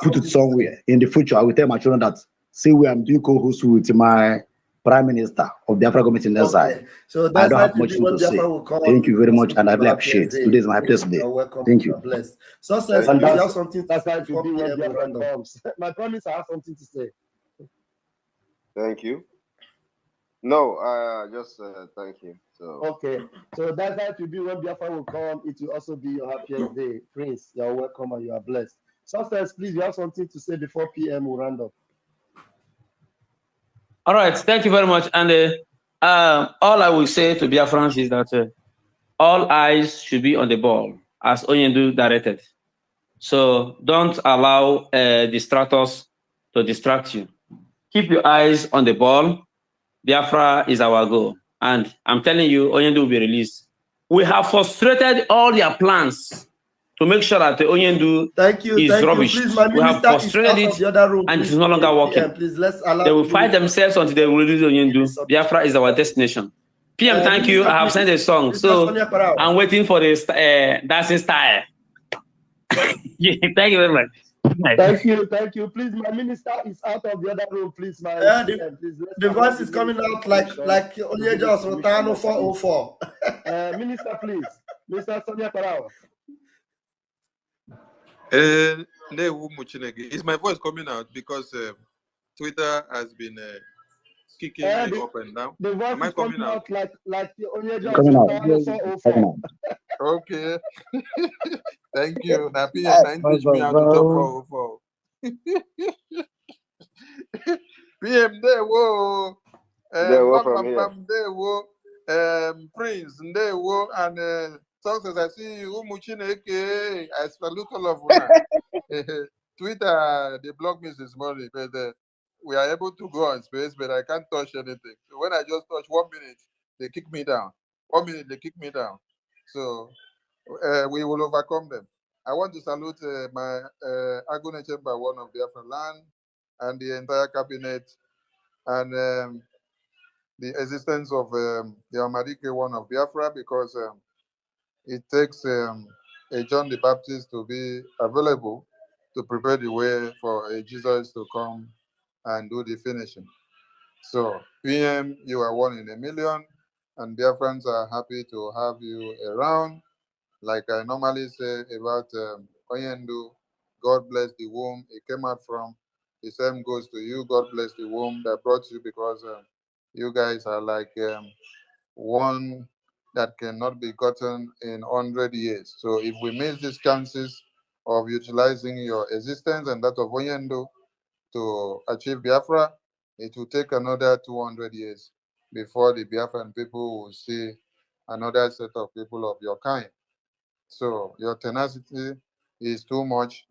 put it somewhere. In the future, I will tell my children that, see where I'm doing co-host with my Prime Minister of Biafra government in exile. So I don't have much to say. Thank you very much, and I really appreciate it. Today is my happiest day. Thank you. So says you have something to say before Biafra comes. My promise, I have something to say. Thank you. No, just thank you. So okay, so that's how it will be when Biafra will come. It will also be your happiest day, Prince. You are welcome and you are blessed. Success, please. You have something to say before PM will round up. All right, thank you very much. And all I will say to Biafrans is that all eyes should be on the ball, as Onyendu directed. So don't allow distractors to distract you. Keep your eyes on the ball. Biafra is our goal. And I'm telling you, Onyendu will be released. We have frustrated all their plans to make sure that the Onyendu is rubbish. We have frustrated it, and it's no longer working. They will fight themselves until they will release Onyendu. Biafra is our destination. PM, thank you. I have sent a song, so I'm waiting for the dancing style. Thank you very much. Thank you. Please, my minister is out of the other room. Please, my please, the voice is coming out like Onyeja's Rotano 404. Minister, please, Mr. Sonia Parao. Is my voice coming out because Twitter has been kicking me up and down? The voice Am I is coming out? like Onyeja's Rotano 404. Okay. Thank you. Now, PM teach me how to talk 404. PM, there, whoa. Prince, there, whoa. And success, I see you. I salute all of you. Twitter, they blocked me this morning, but we are able to go on space, but I can't touch anything. So when I just touch 1 minute, they kick me down. 1 minute, they kick me down. So we will overcome them. I want to salute my Agune Chamber, one of Biafra land, and the entire cabinet, and the existence of the Amadike one of Biafra, because it takes a John the Baptist to be available to prepare the way for a Jesus to come and do the finishing. So, PM, you are 1 in a million, and Biafrans are happy to have you around. Like I normally say about Oyendu, God bless the womb it came out from. The same goes to you. God bless the womb that brought you, because you guys are like one that cannot be gotten in 100 years. So if we miss these chances of utilizing your existence and that of Oyendo to achieve Biafra, it will take another 200 years before the Biafran people will see another set of people of your kind. So your tenacity is too much,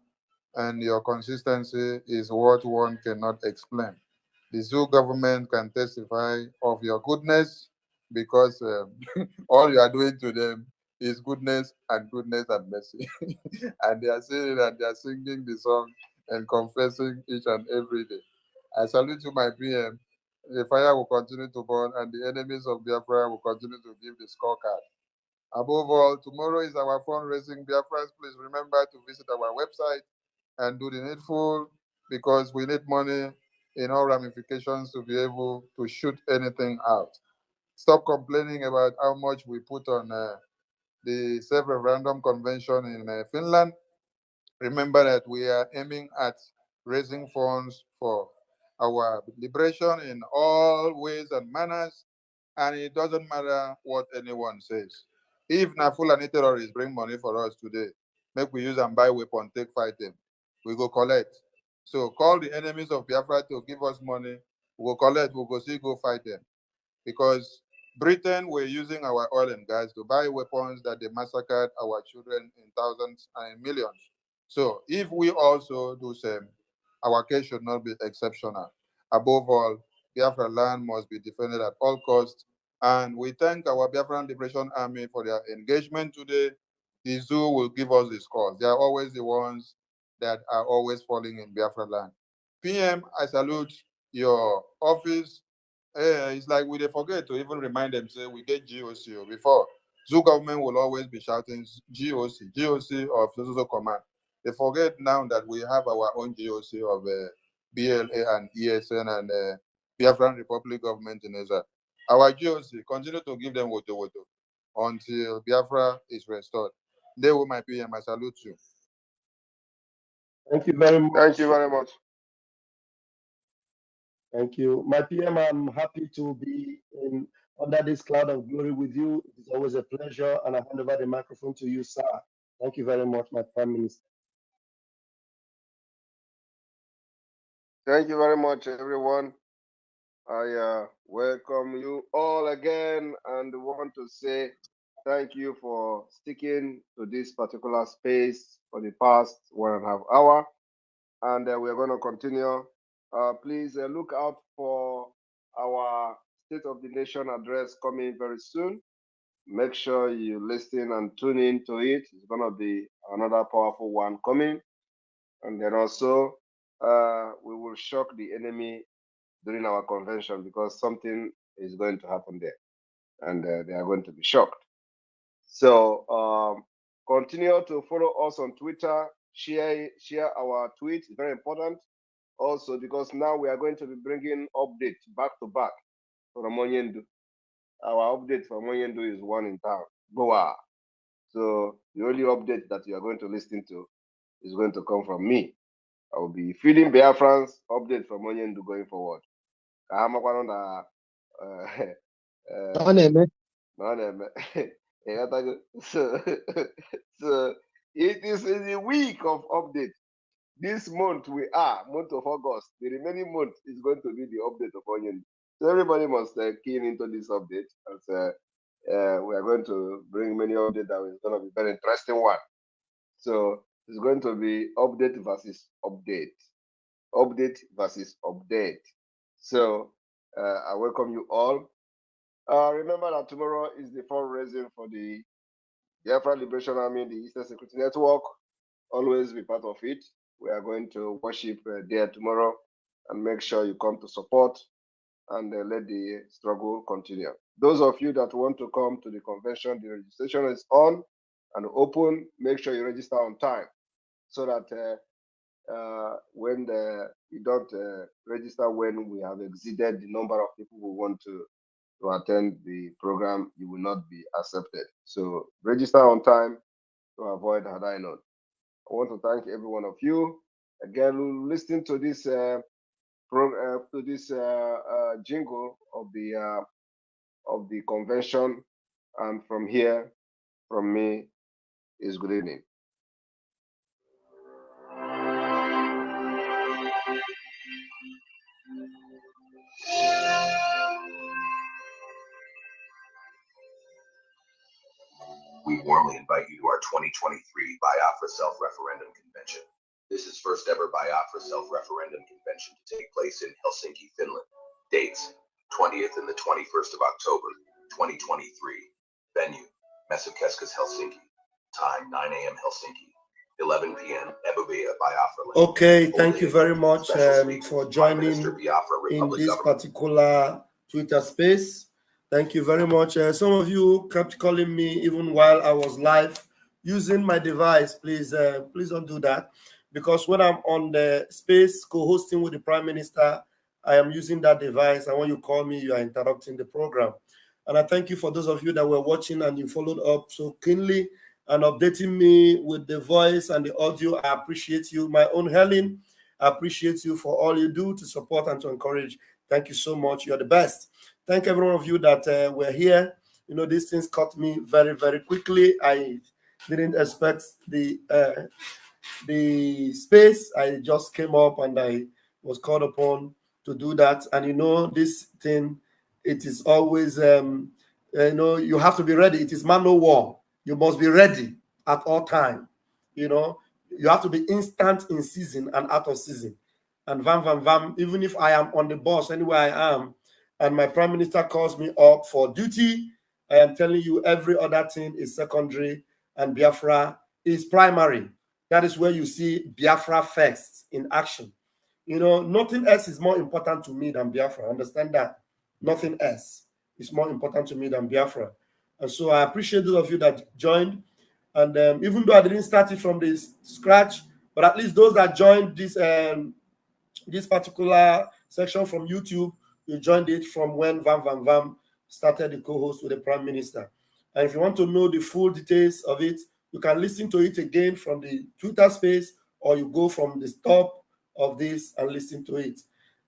and your consistency is what one cannot explain. The zoo government can testify of your goodness, because all you are doing to them is goodness and mercy. And they are saying and they are singing the song and confessing each and every day. I salute you, my PM. The fire will continue to burn, and the enemies of Biafra will continue to give the scorecard. Above all, tomorrow is our fundraising. Biafrans, please remember to visit our website and do the needful, because we need money in all ramifications to be able to shoot anything out. Stop complaining about how much we put on the self-referendum convention in Finland. Remember that we are aiming at raising funds for our liberation in all ways and manners, and it doesn't matter what anyone says. If na Fulani terrorists bring money for us today, make we use and buy weapon, take fight them. We go collect. So call the enemies of Biafra to give us money. We go collect, we go see, go fight them. Because Britain were using our oil and gas to buy weapons that they massacred our children in thousands and millions. So if we also do same, our case should not be exceptional. Above all, Biafra land must be defended at all costs. And we thank our Biafran Liberation Army for their engagement today. The zoo will give us the scores. They are always the ones that are always falling in Biafra land. PM, I salute your office. It's like we they forget to even remind them, say we get GOC before. Zoo government will always be shouting GOC of Social Command. They forget now that we have our own GOC of BLA and ESN and Biafran Republic government in Israel. Our GOC continue to give them woto until Biafra is restored. They will my PM. I salute you. Thank you very much. Thank you very much. Thank you. My PM, I'm happy to be under this cloud of glory with you. It is always a pleasure, and I hand over the microphone to you, sir. Thank you very much, my Prime Minister. Thank you very much, everyone. I welcome you all again, and want to say thank you for sticking to this particular space for the past 1.5 hours. And we're going to continue. Please look out for our State of the Nation address coming very soon. Make sure you listen and tune in to it. It's going to be another powerful one coming. And then also, we will shock the enemy during our convention, because something is going to happen there. And they are going to be shocked. So continue to follow us on Twitter. Share our tweets. It's very important. Also, because now we are going to be bringing updates back to back from Onyendu. Our update from Onyendu is one in town, Goa. So the only update that you are going to listen to is going to come from me. I will be feeding Biafrans update from Onyendu going forward. So it is in the week of update. This month month of August. The remaining month is going to be the update of Onion. So everybody must key into this update, as we are going to bring many updates that is going to be very interesting one. So it's going to be update versus update. update versus update. So I welcome you all. Remember that tomorrow is the fundraising for the Biafra Liberation Army, the Eastern Security Network. Always be part of it. We are going to worship there tomorrow, and make sure you come to support and let the struggle continue. Those of you that want to come to the convention, the registration is on and open. Make sure you register on time, so that when you don't register when we have exceeded the number of people who want to attend the program, you will not be accepted. So register on time to avoid Hadainot. I want to thank every one of you. Again, listening to this jingle of the convention, and from here, from me, is good evening. We warmly invite you to our 2023 Biafra Self-Referendum Convention. This is first ever Biafra Self-Referendum Convention to take place in Helsinki, Finland. Dates, 20th and the 21st of October, 2023. Venue, Mesukeskus, Helsinki. Time, 9 a.m. Helsinki. 11 p.m. Ebobia, Biafra Land. Okay, thank you very much for joining in this particular Twitter space. Thank you very much. Some of you kept calling me even while I was live using my device. Please, please don't do that, because when I'm on the space co-hosting with the Prime Minister, I am using that device, and when you call me, you are interrupting the program. And I thank you for those of you that were watching and you followed up so keenly and updating me with the voice and the audio. I appreciate you. My own Helen, I appreciate you for all you do to support and to encourage. Thank you so much. You're the best. Thank every one of you that were here. You know, these things caught me very, very quickly. I didn't expect the space. I just came up and I was called upon to do that. And you know, this thing, it is always, you know, you have to be ready. It is man no war. You must be ready at all time. You know, you have to be instant in season and out of season. And even if I am on the bus anywhere I am, and my Prime Minister calls me up for duty, I am telling you, every other thing is secondary and Biafra is primary. That is where you see Biafra first in action. You know, nothing else is more important to me than Biafra. Understand that? Nothing else is more important to me than Biafra. And so I appreciate those of you that joined. And even though I didn't start it from the scratch, but at least those that joined this particular section from YouTube, you joined it from when Vam started the co-host with the Prime Minister. And if you want to know the full details of it, you can listen to it again from the Twitter space, or you go from the top of this and listen to it.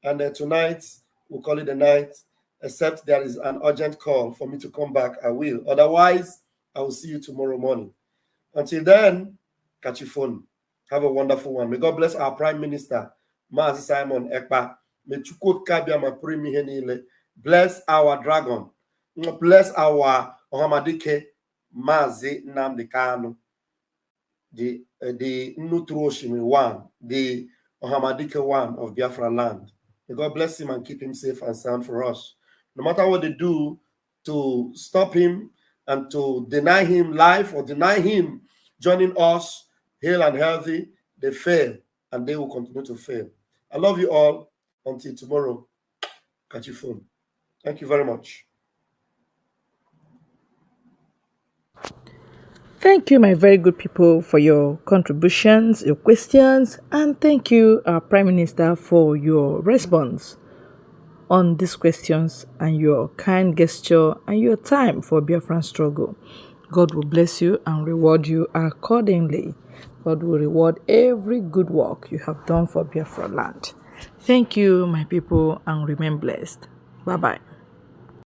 And tonight, we'll call it a night, except there is an urgent call for me to come back, I will. Otherwise, I will see you tomorrow morning. Until then, catch your phone. Have a wonderful one. May God bless our Prime Minister, Mazi Simon Ekpa. May Chukwu Kabia ma primi ihe niile. Bless our dragon. Bless our Ohamadike, Mazi Nnamdi Kanu. The Nnuturu Oshimiri one, the Ohamadike one of Biafra land. May God bless him and keep him safe and sound for us. No matter what they do to stop him and to deny him life or deny him joining us, hale and healthy, they fail and they will continue to fail. I love you all. Until tomorrow, catch your phone. Thank you very much. Thank you, my very good people, for your contributions, your questions, and thank you, our Prime Minister, for your response on these questions and your kind gesture and your time for Biafran struggle. God will bless you and reward you accordingly. God will reward every good work you have done for Biafra land. Thank you, my people, and remain blessed. Bye-bye.